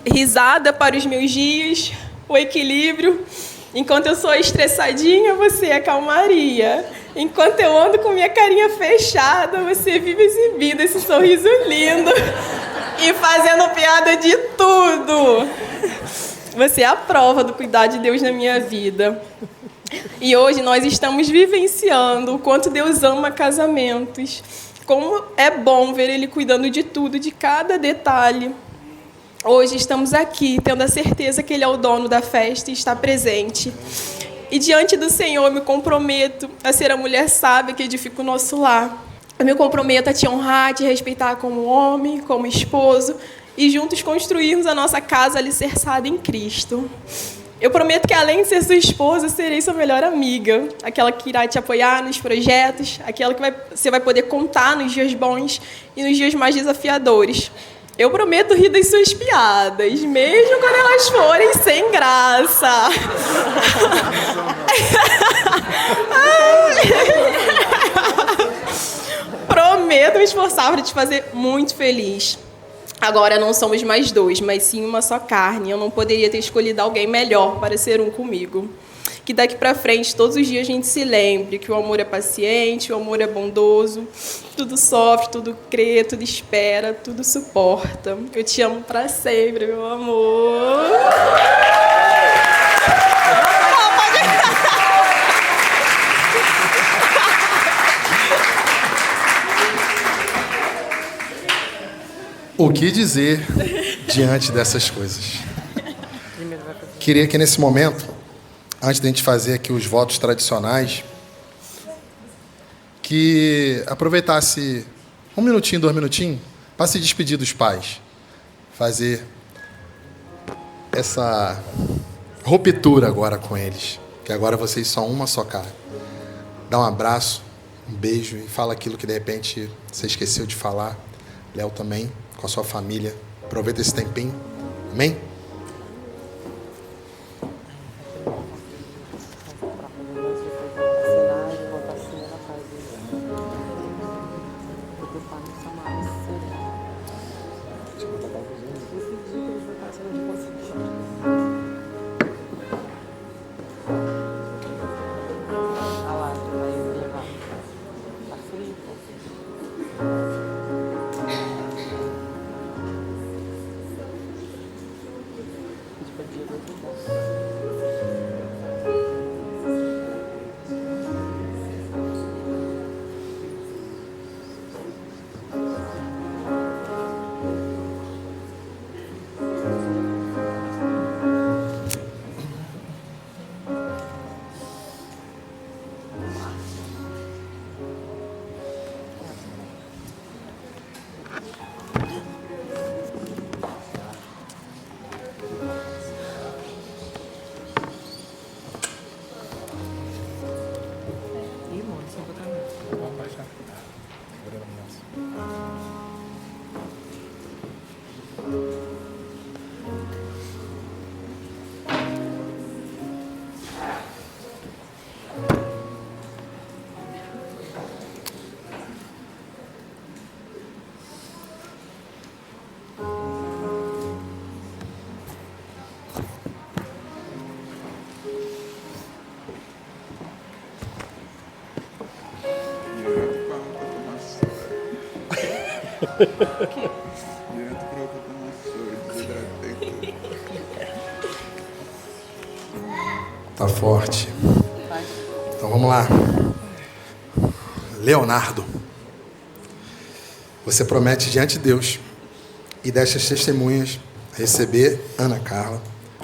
risada para os meus dias, o equilíbrio. Enquanto eu sou estressadinha, você é calmaria. Enquanto eu ando com minha carinha fechada, você vive exibindo esse sorriso lindo e fazendo piada de tudo. Você é a prova do cuidado de Deus na minha vida. E hoje nós estamos vivenciando o quanto Deus ama casamentos. Como é bom ver Ele cuidando de tudo, de cada detalhe. hoje estamos aqui, tendo a certeza que Ele é o dono da festa e está presente. E diante do Senhor, eu me comprometo a ser a mulher sábia que edifica o nosso lar. Eu me comprometo a te honrar, te respeitar como homem, como esposo, e juntos construirmos a nossa casa alicerçada em Cristo. Eu prometo que, além de ser sua esposa, serei sua melhor amiga, aquela que irá te apoiar nos projetos, aquela que você vai poder contar nos dias bons e nos dias mais desafiadores. Eu prometo rir das suas piadas, mesmo quando elas forem sem graça. Prometo me esforçar para te fazer muito feliz. Agora não somos mais dois, mas sim uma só carne. Eu não poderia ter escolhido alguém melhor para ser um comigo. Que daqui para frente, todos os dias, a gente se lembre que o amor é paciente, o amor é bondoso, tudo sofre, tudo crê, tudo espera, tudo suporta. Eu te amo para sempre, meu amor. O que dizer diante dessas coisas? Queria que nesse momento, antes de a gente fazer aqui os votos tradicionais, que aproveitasse 1 minutinho, 2 minutinhos, para se despedir dos pais. Fazer essa ruptura agora com eles, que agora vocês são uma só cara. Dá um abraço, um beijo e fala aquilo que de repente você esqueceu de falar. Léo também, com a sua família. Aproveita esse tempinho. Amém? Direto para o desidratei. Tá forte. Então vamos lá. Leonardo, você promete diante de Deus e destas testemunhas receber Ana Carla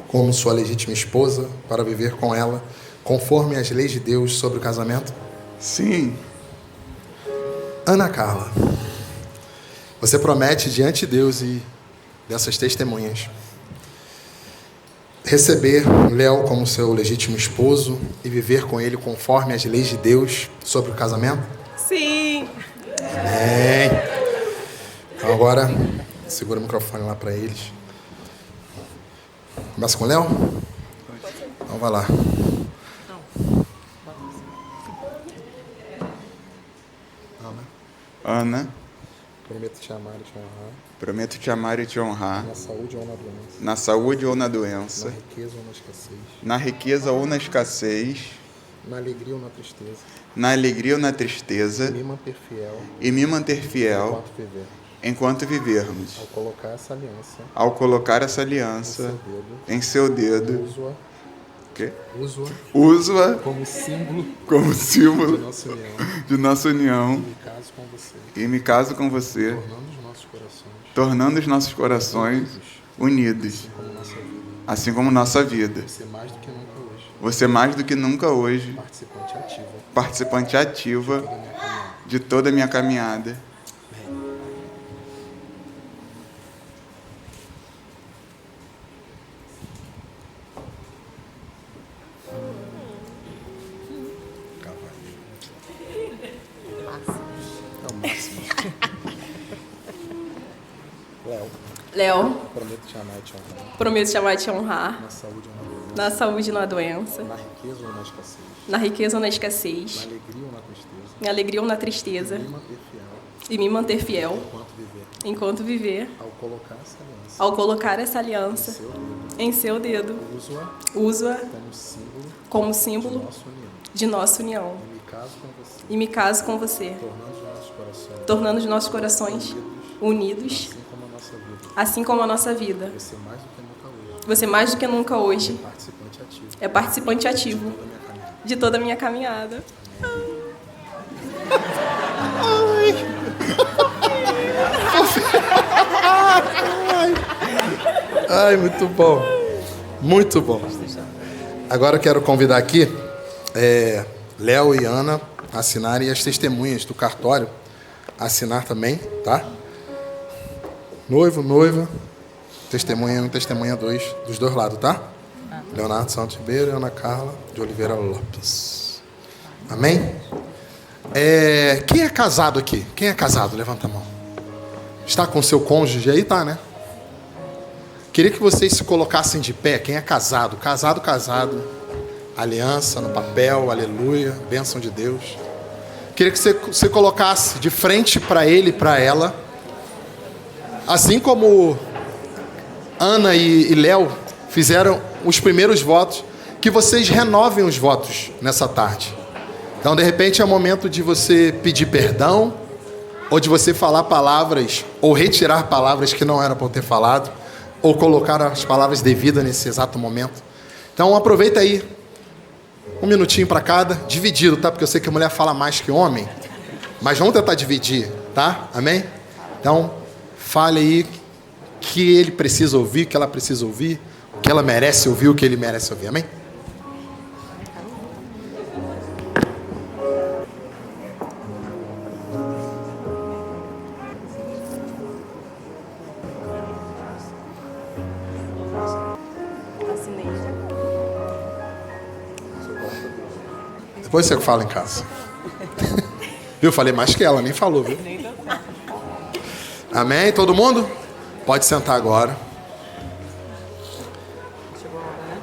como sua legítima esposa para viver com ela conforme as leis de Deus sobre o casamento? Sim. Ana Carla, você promete diante de Deus e dessas testemunhas receber Léo como seu legítimo esposo e viver com ele conforme as leis de Deus sobre o casamento? Sim. Amém. Então agora, segura o microfone lá para eles. Começa com o Léo? Então vai lá. Ana, Prometo te amar e te honrar, prometo te amar e te honrar, na saúde ou na doença, na saúde ou na na doença, riqueza ou na escassez, na riqueza ou na escassez, na alegria ou na tristeza, na alegria ou na tristeza, me manter fiel e me manter fiel enquanto viver. enquanto vivermos. Ao colocar essa aliança Ao colocar essa no seu aliança dedo, em seu dedo, uso-a quê? uso-a Uso-a como símbolo como de símbolo nossa união. de nossa união Me caso com você, e me caso com você, tornando os nossos corações tornando os nossos corações unidos, assim como nossa vida. Você mais do que nunca hoje. Você mais do que nunca hoje, Participante ativa de toda a minha caminhada. É o máximo. Léo, Prometo te amar e te honrar. prometo te amar e te honrar. Na saúde ou na doença. Na saúde e na doença. Na riqueza ou na escassez. Na riqueza ou na Na escassez. alegria ou na tristeza. Na alegria ou na tristeza. Me manter fiel E me manter fiel enquanto viver. enquanto viver. Ao colocar essa aliança Ao colocar essa em aliança seu dedo, em seu dedo, uso-a uso-a como símbolo como de símbolo nossa união. de nossa união. E me caso com você, E me caso com você, tornando os nossos corações tornando os nossos corações unidos, assim como a nossa vida. assim como a nossa vida. Você mais do que nunca hoje. Você mais do que nunca hoje Participante ativo é participante ativo da minha caminhada. de toda a minha caminhada. Ai, muito bom. Muito bom. Agora eu quero convidar aqui Léo e Ana a assinarem e as testemunhas do cartório a assinar também, tá? Noivo, noiva, testemunha 1 e testemunha 2, dos dois lados, tá? Leonardo Santos Ribeiro e Ana Carla de Oliveira Lopes. Amém? Quem é casado aqui? Quem é casado? Levanta a mão. Está com seu cônjuge aí? Tá, né? Queria que vocês se colocassem de pé. Quem é casado? Casado, casado. Aliança no papel, aleluia. Bênção de Deus. Queria que você colocasse de frente para ele e para ela. Assim como Ana e Léo fizeram os primeiros votos, que vocês renovem os votos nessa tarde. Então, de repente, é o momento de você pedir perdão, ou de você falar palavras, ou retirar palavras que não eram para ter falado, ou colocar as palavras devidas nesse exato momento. Então, aproveita aí, 1 minutinho para cada, dividido, tá? Porque eu sei que a mulher fala mais que homem, mas vamos tentar dividir, tá? Amém? Então, fale aí que ele precisa ouvir, que ela precisa ouvir, o que ela merece ouvir, o que ele merece ouvir. Amém? Depois você fala em casa. Viu? Falei mais que ela, nem falou, viu? Amém? Todo mundo? Pode sentar agora.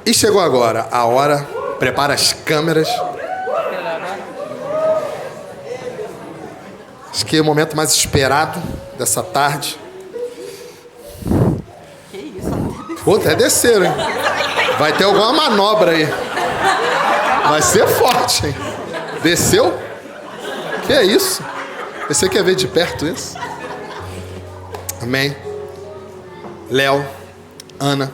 E chegou agora a hora. Prepara as câmeras. Acho que é o momento mais esperado dessa tarde. Pô, até desceram, hein? Vai ter alguma manobra aí. Vai ser forte, hein? Desceu? Que é isso? Você quer ver de perto isso? Amém. Léo, Ana,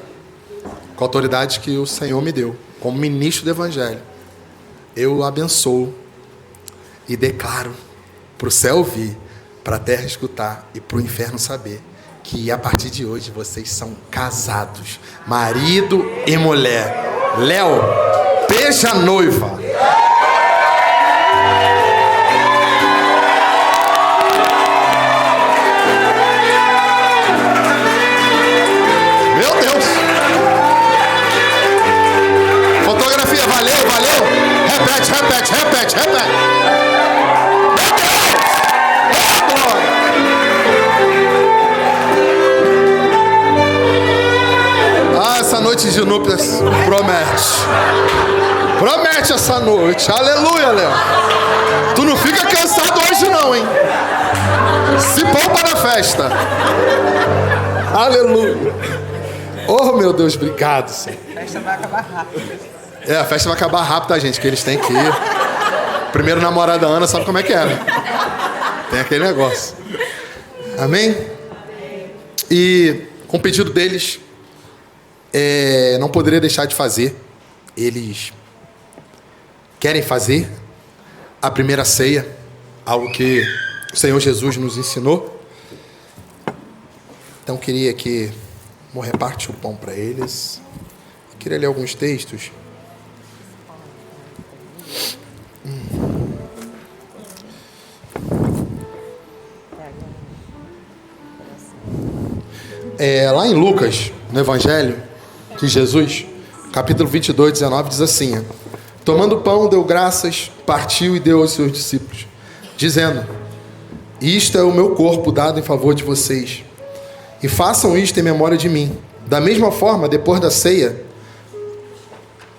com a autoridade que o Senhor me deu, como ministro do Evangelho, eu abençoo e declaro para o céu ouvir, para a terra escutar e para o inferno saber que a partir de hoje vocês são casados, marido e mulher. Léo, beija a noiva. Meu Deus. Fotografia, valeu, valeu. Repete, repete, repete, repete. Meu Deus. Oh, glória. Ah, essa noite de núpcias promete. Promete essa noite. Aleluia, Léo. Tu não fica cansado hoje não, hein? Se poupa na festa. Aleluia. Oh, meu Deus, obrigado, Senhor. A festa vai acabar rápido. A festa vai acabar rápido, tá, gente? Que eles têm que ir. Primeiro namorado da Ana sabe como é que é, né? Tem aquele negócio. Amém? E com o pedido deles, não poderia deixar de fazer. Eles querem fazer a primeira ceia, algo que o Senhor Jesus nos ensinou. Então queria que Vamos repartir o pão para eles. Eu queria ler alguns textos. Lá em Lucas, no Evangelho de Jesus, capítulo 22, 19, diz assim: tomando o pão, deu graças, partiu e deu aos seus discípulos, dizendo: isto é o meu corpo dado em favor de vocês, e façam isto em memória de mim. Da mesma forma, depois da ceia,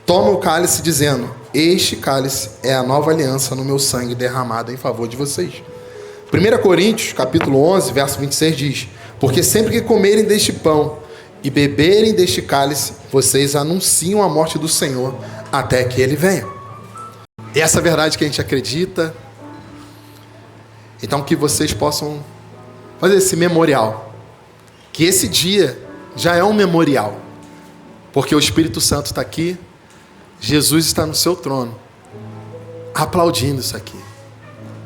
toma o cálice, dizendo: este cálice é a nova aliança no meu sangue derramado em favor de vocês. 1 Coríntios, capítulo 11, verso 26 diz: porque sempre que comerem deste pão e beberem deste cálice, vocês anunciam a morte do Senhor até que Ele venha. E essa verdade que a gente acredita. Então que vocês possam fazer esse memorial. Que esse dia já é um memorial. Porque o Espírito Santo está aqui. Jesus está no seu trono. Aplaudindo isso aqui.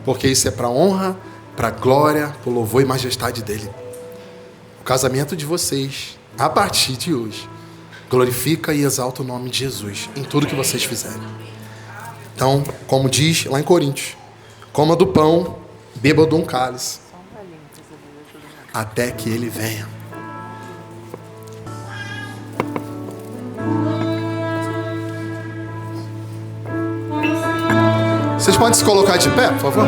Porque isso é para a honra, para a glória, para o louvor e majestade dEle. O casamento de vocês, a partir de hoje, glorifica e exalta o nome de Jesus em tudo que vocês fizerem. Então, como diz lá em Coríntios, coma do pão, beba de um cálice, até que Ele venha. Vocês podem se colocar de pé, por favor?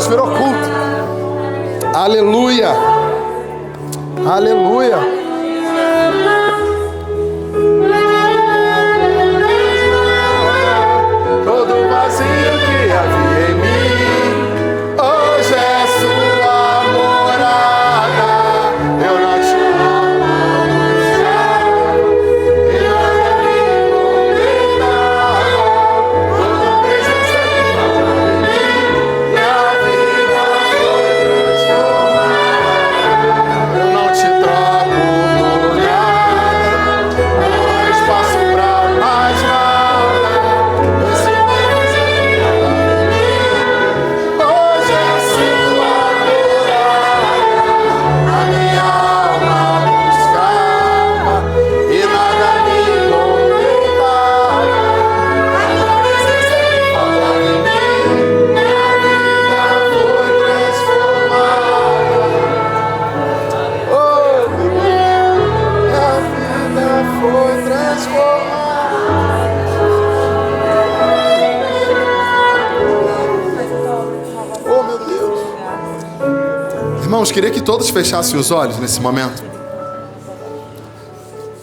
Virou culto. Aleluia. Aleluia. Todo vazio que havia em mim, hoje é sua morada. Eu não te amo já, e nada me completava. Toda presença que falta em mim, minha vida foi transformada. Eu não te troco por nada. Irmãos, queria que todos fechassem os olhos nesse momento.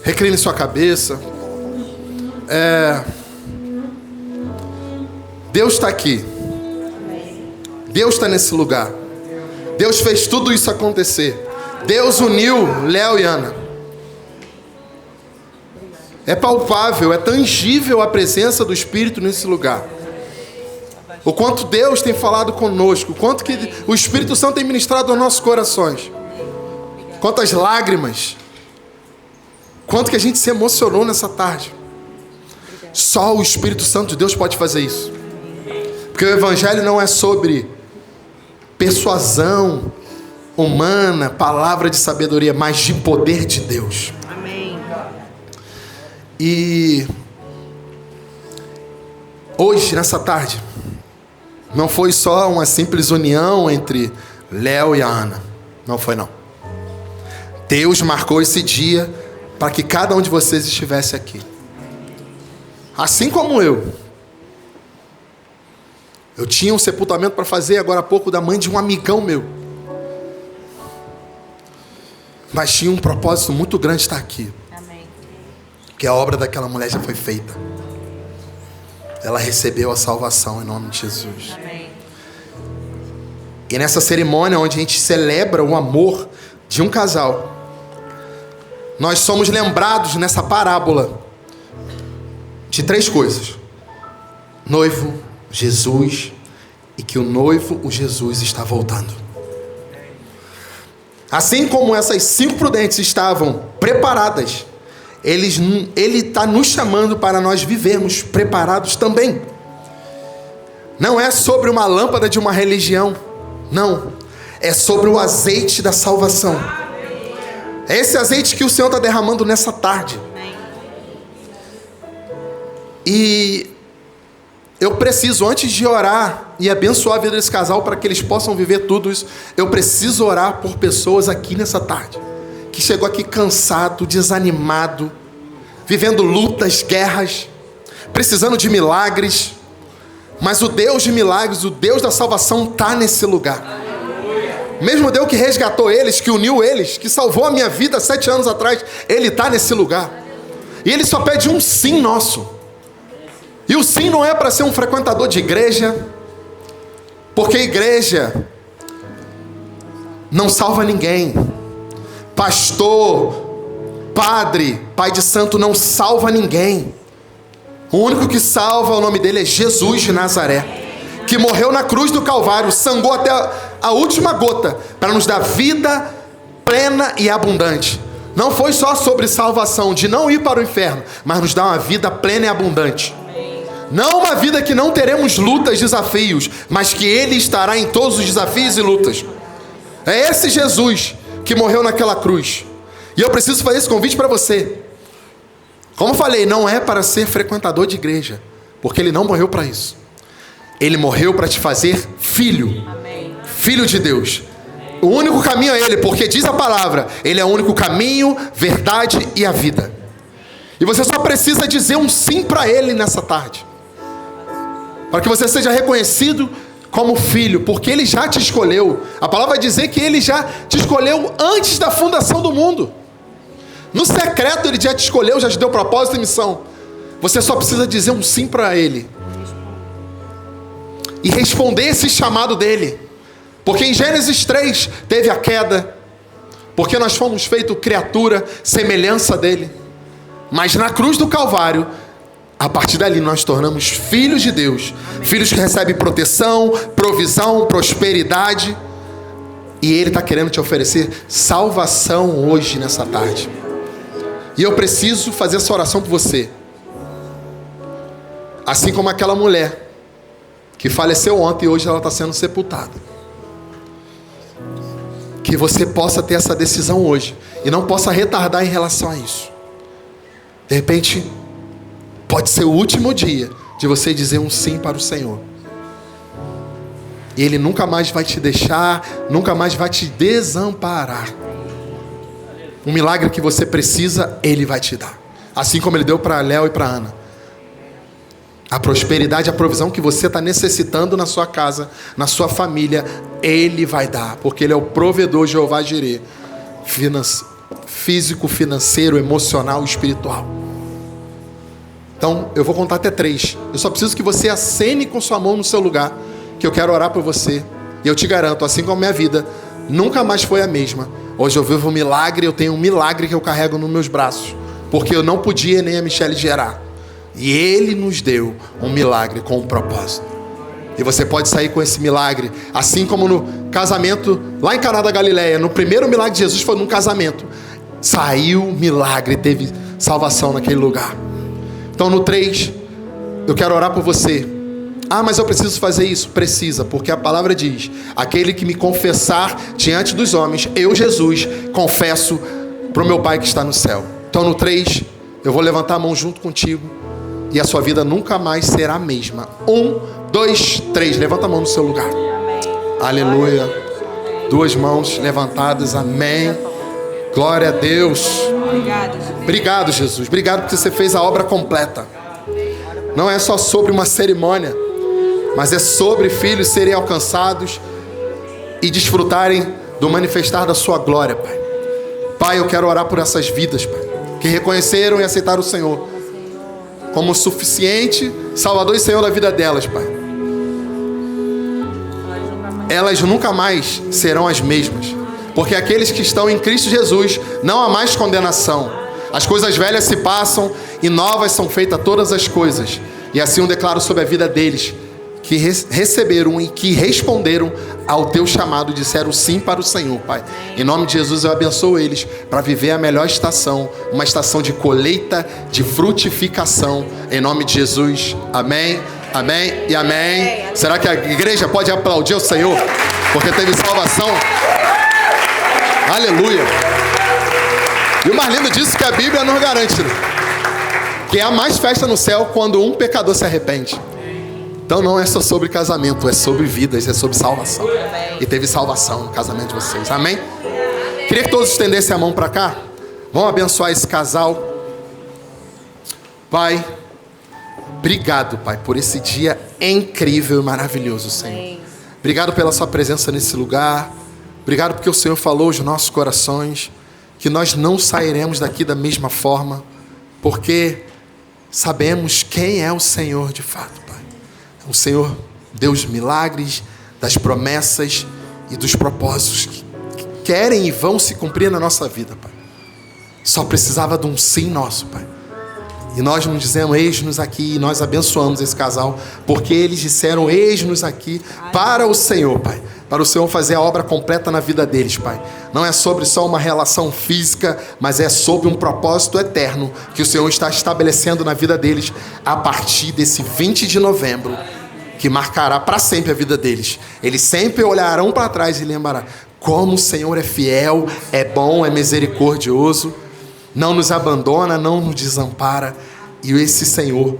Recline sua cabeça. Deus está aqui. Deus está nesse lugar. Deus fez tudo isso acontecer. Deus uniu Léo e Ana. É palpável, é tangível a presença do Espírito nesse lugar. O quanto Deus tem falado conosco, o quanto que o Espírito Santo tem ministrado aos nossos corações. Quantas lágrimas. Quanto que a gente se emocionou nessa tarde. Só o Espírito Santo de Deus pode fazer isso. Porque o Evangelho não é sobre persuasão humana, palavra de sabedoria, mas de poder de Deus. Amém. E hoje, nessa tarde, não foi só uma simples união entre Léo e a Ana. Não foi, não. Deus marcou esse dia para que cada um de vocês estivesse aqui. Assim como eu tinha um sepultamento para fazer agora há pouco da mãe de um amigão meu. Mas tinha um propósito muito grande estar aqui. Amém. Porque a obra daquela mulher já foi feita. Ela recebeu a salvação em nome de Jesus. Amém. E nessa cerimônia onde a gente celebra o amor de um casal, nós somos lembrados nessa parábola de 3 coisas: noivo, Jesus, e que o noivo, o Jesus, está voltando. Assim como essas 5 prudentes estavam preparadas, Ele está nos chamando para nós vivermos preparados também. Não é sobre uma lâmpada de uma religião, não. É sobre o azeite da salvação. É esse azeite que o Senhor está derramando nessa tarde. E eu preciso, antes de orar e abençoar a vida desse casal para que eles possam viver tudo isso, eu preciso orar por pessoas aqui nessa tarde, que chegou aqui cansado, desanimado, vivendo lutas, guerras, precisando de milagres. Mas o Deus de milagres, o Deus da salvação está nesse lugar. O mesmo Deus que resgatou eles, que uniu eles, que salvou a minha vida 7 anos atrás, Ele está nesse lugar. E Ele só pede um sim nosso. E o sim não é para ser um frequentador de igreja, porque igreja não salva ninguém. Pastor, padre, pai de santo não salva ninguém. O único que salva, o nome dele é Jesus de Nazaré, que morreu na cruz do Calvário, sangrou até a última gota, para nos dar vida plena e abundante. Não foi só sobre salvação, de não ir para o inferno, mas nos dar uma vida plena e abundante. Não uma vida que não teremos lutas, desafios, mas que Ele estará em todos os desafios e lutas. É esse Jesus que morreu naquela cruz. E eu preciso fazer esse convite para você. Como eu falei, não é para ser frequentador de igreja, porque Ele não morreu para isso. Ele morreu para te fazer filho. Amém. Filho de Deus. O único caminho é Ele, porque diz a palavra, Ele é o único caminho, verdade e a vida. E você só precisa dizer um sim para Ele nessa tarde, para que você seja reconhecido como filho, porque Ele já te escolheu. A palavra vai dizer que Ele já te escolheu antes da fundação do mundo. No secreto Ele já te escolheu, já te deu propósito e missão. Você só precisa dizer um sim para Ele e responder esse chamado dEle. Porque em Gênesis 3 teve a queda, porque nós fomos feitos criatura, semelhança dEle. Mas na cruz do Calvário, a partir dali nós tornamos filhos de Deus. Amém. Filhos que recebem proteção, provisão, prosperidade. E Ele está querendo te oferecer salvação hoje, nessa tarde. E eu preciso fazer essa oração por você. Assim como aquela mulher que faleceu ontem e hoje ela está sendo sepultada. Que você possa ter essa decisão hoje e não possa retardar em relação a isso. De repente, pode ser o último dia de você dizer um sim para o Senhor. E Ele nunca mais vai te deixar, nunca mais vai te desamparar. Um milagre que você precisa, Ele vai te dar. Assim como Ele deu para Léo e para Ana. A prosperidade, a provisão que você está necessitando na sua casa, na sua família, Ele vai dar, porque Ele é o provedor, Jeová Jireh, físico, financeiro, emocional e espiritual. Então, eu vou contar até 3. Eu só preciso que você acene com sua mão no seu lugar, que eu quero orar por você. E eu te garanto, assim como a minha vida nunca mais foi a mesma. Hoje eu vivo um milagre, eu tenho um milagre que eu carrego nos meus braços, porque eu não podia nem a Michelle gerar. E Ele nos deu um milagre com um propósito. E você pode sair com esse milagre, assim como no casamento lá em Caná da Galileia. No primeiro milagre de Jesus foi num casamento. Saiu milagre, teve salvação naquele lugar. Então no 3, eu quero orar por você. Ah, mas eu preciso fazer isso? Precisa, porque a palavra diz: aquele que me confessar diante dos homens, eu, Jesus, confesso para o meu Pai que está no céu. Então no 3, eu vou levantar a mão junto contigo. E a sua vida nunca mais será a mesma. 1, 2, 3. Levanta a mão no seu lugar. Amém. Aleluia. 2 mãos levantadas. Amém. Glória a Deus. Obrigado, Jesus. Obrigado porque você fez a obra completa. Não é só sobre uma cerimônia, mas é sobre filhos serem alcançados e desfrutarem do manifestar da sua glória, Pai. Pai, eu quero orar por essas vidas, Pai, que reconheceram e aceitaram o Senhor como suficiente Salvador e Senhor da vida delas, Pai. Elas nunca mais serão as mesmas, porque aqueles que estão em Cristo Jesus não há mais condenação. As coisas velhas se passam e novas são feitas todas as coisas. E assim eu declaro sobre a vida deles, que receberam e que responderam ao teu chamado, disseram sim para o Senhor, Pai. Em nome de Jesus eu abençoo eles para viver a melhor estação, uma estação de colheita, de frutificação, em nome de Jesus. Amém, amém e amém. Será que a igreja pode aplaudir o Senhor porque teve salvação? Aleluia. E o mais lindo disso é que a Bíblia nos garante, né? Que há mais festa no céu quando um pecador se arrepende. Então não é só sobre casamento, é sobre vidas, é sobre salvação. E teve salvação no casamento de vocês. Amém? Queria que todos estendessem a mão para cá. Vamos abençoar esse casal. Pai, obrigado, Pai, por esse dia incrível e maravilhoso, Senhor. Obrigado pela sua presença nesse lugar. Obrigado porque o Senhor falou aos nossos corações que nós não sairemos daqui da mesma forma, porque sabemos quem é o Senhor de fato, Pai. O Senhor, Deus dos milagres, das promessas e dos propósitos que querem e vão se cumprir na nossa vida, Pai. Só precisava de um sim nosso, Pai. E nós nos dizemos, eis-nos aqui, e nós abençoamos esse casal, porque eles disseram, eis-nos aqui para o Senhor, Pai. Para o Senhor fazer a obra completa na vida deles, Pai. Não é sobre só uma relação física, mas é sobre um propósito eterno que o Senhor está estabelecendo na vida deles a partir desse 20 de novembro, que marcará para sempre a vida deles. Eles sempre olharão para trás e lembrarão como o Senhor é fiel, é bom, é misericordioso, não nos abandona, não nos desampara. E esse Senhor,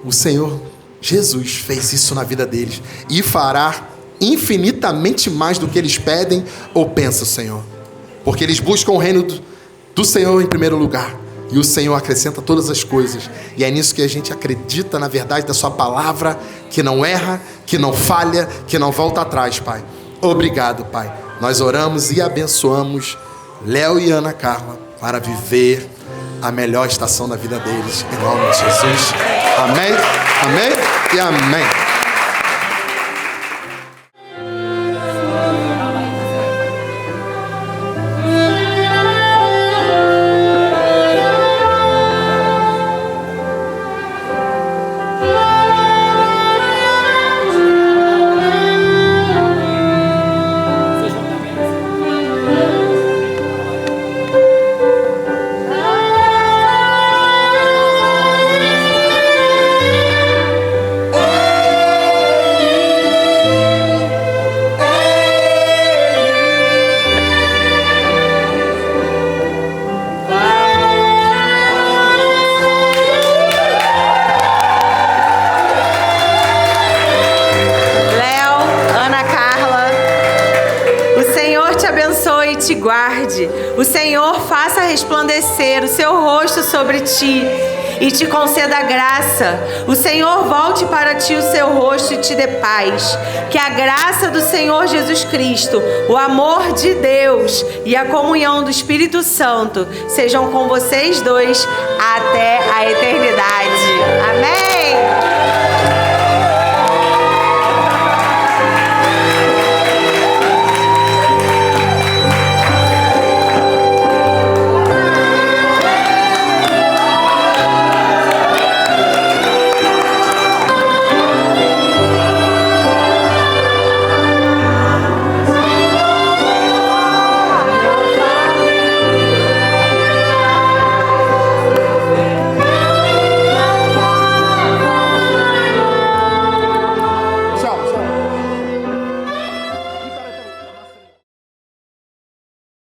o Senhor Jesus fez isso na vida deles e fará infinitamente mais do que eles pedem ou pensam, Senhor. Porque eles buscam o reino do Senhor em primeiro lugar. E o Senhor acrescenta todas as coisas. E é nisso que a gente acredita na verdade da sua palavra, que não erra, que não falha, que não volta atrás, Pai. Obrigado, Pai. Nós oramos e abençoamos Léo e Ana Carla para viver a melhor estação da vida deles. Em nome de Jesus. Amém, amém e amém. te guarde. O Senhor faça resplandecer o seu rosto sobre ti e te conceda graça. O Senhor volte para ti o seu rosto e te dê paz. Que a graça do Senhor Jesus Cristo, o amor de Deus e a comunhão do Espírito Santo sejam com vocês dois até a eternidade. Amém!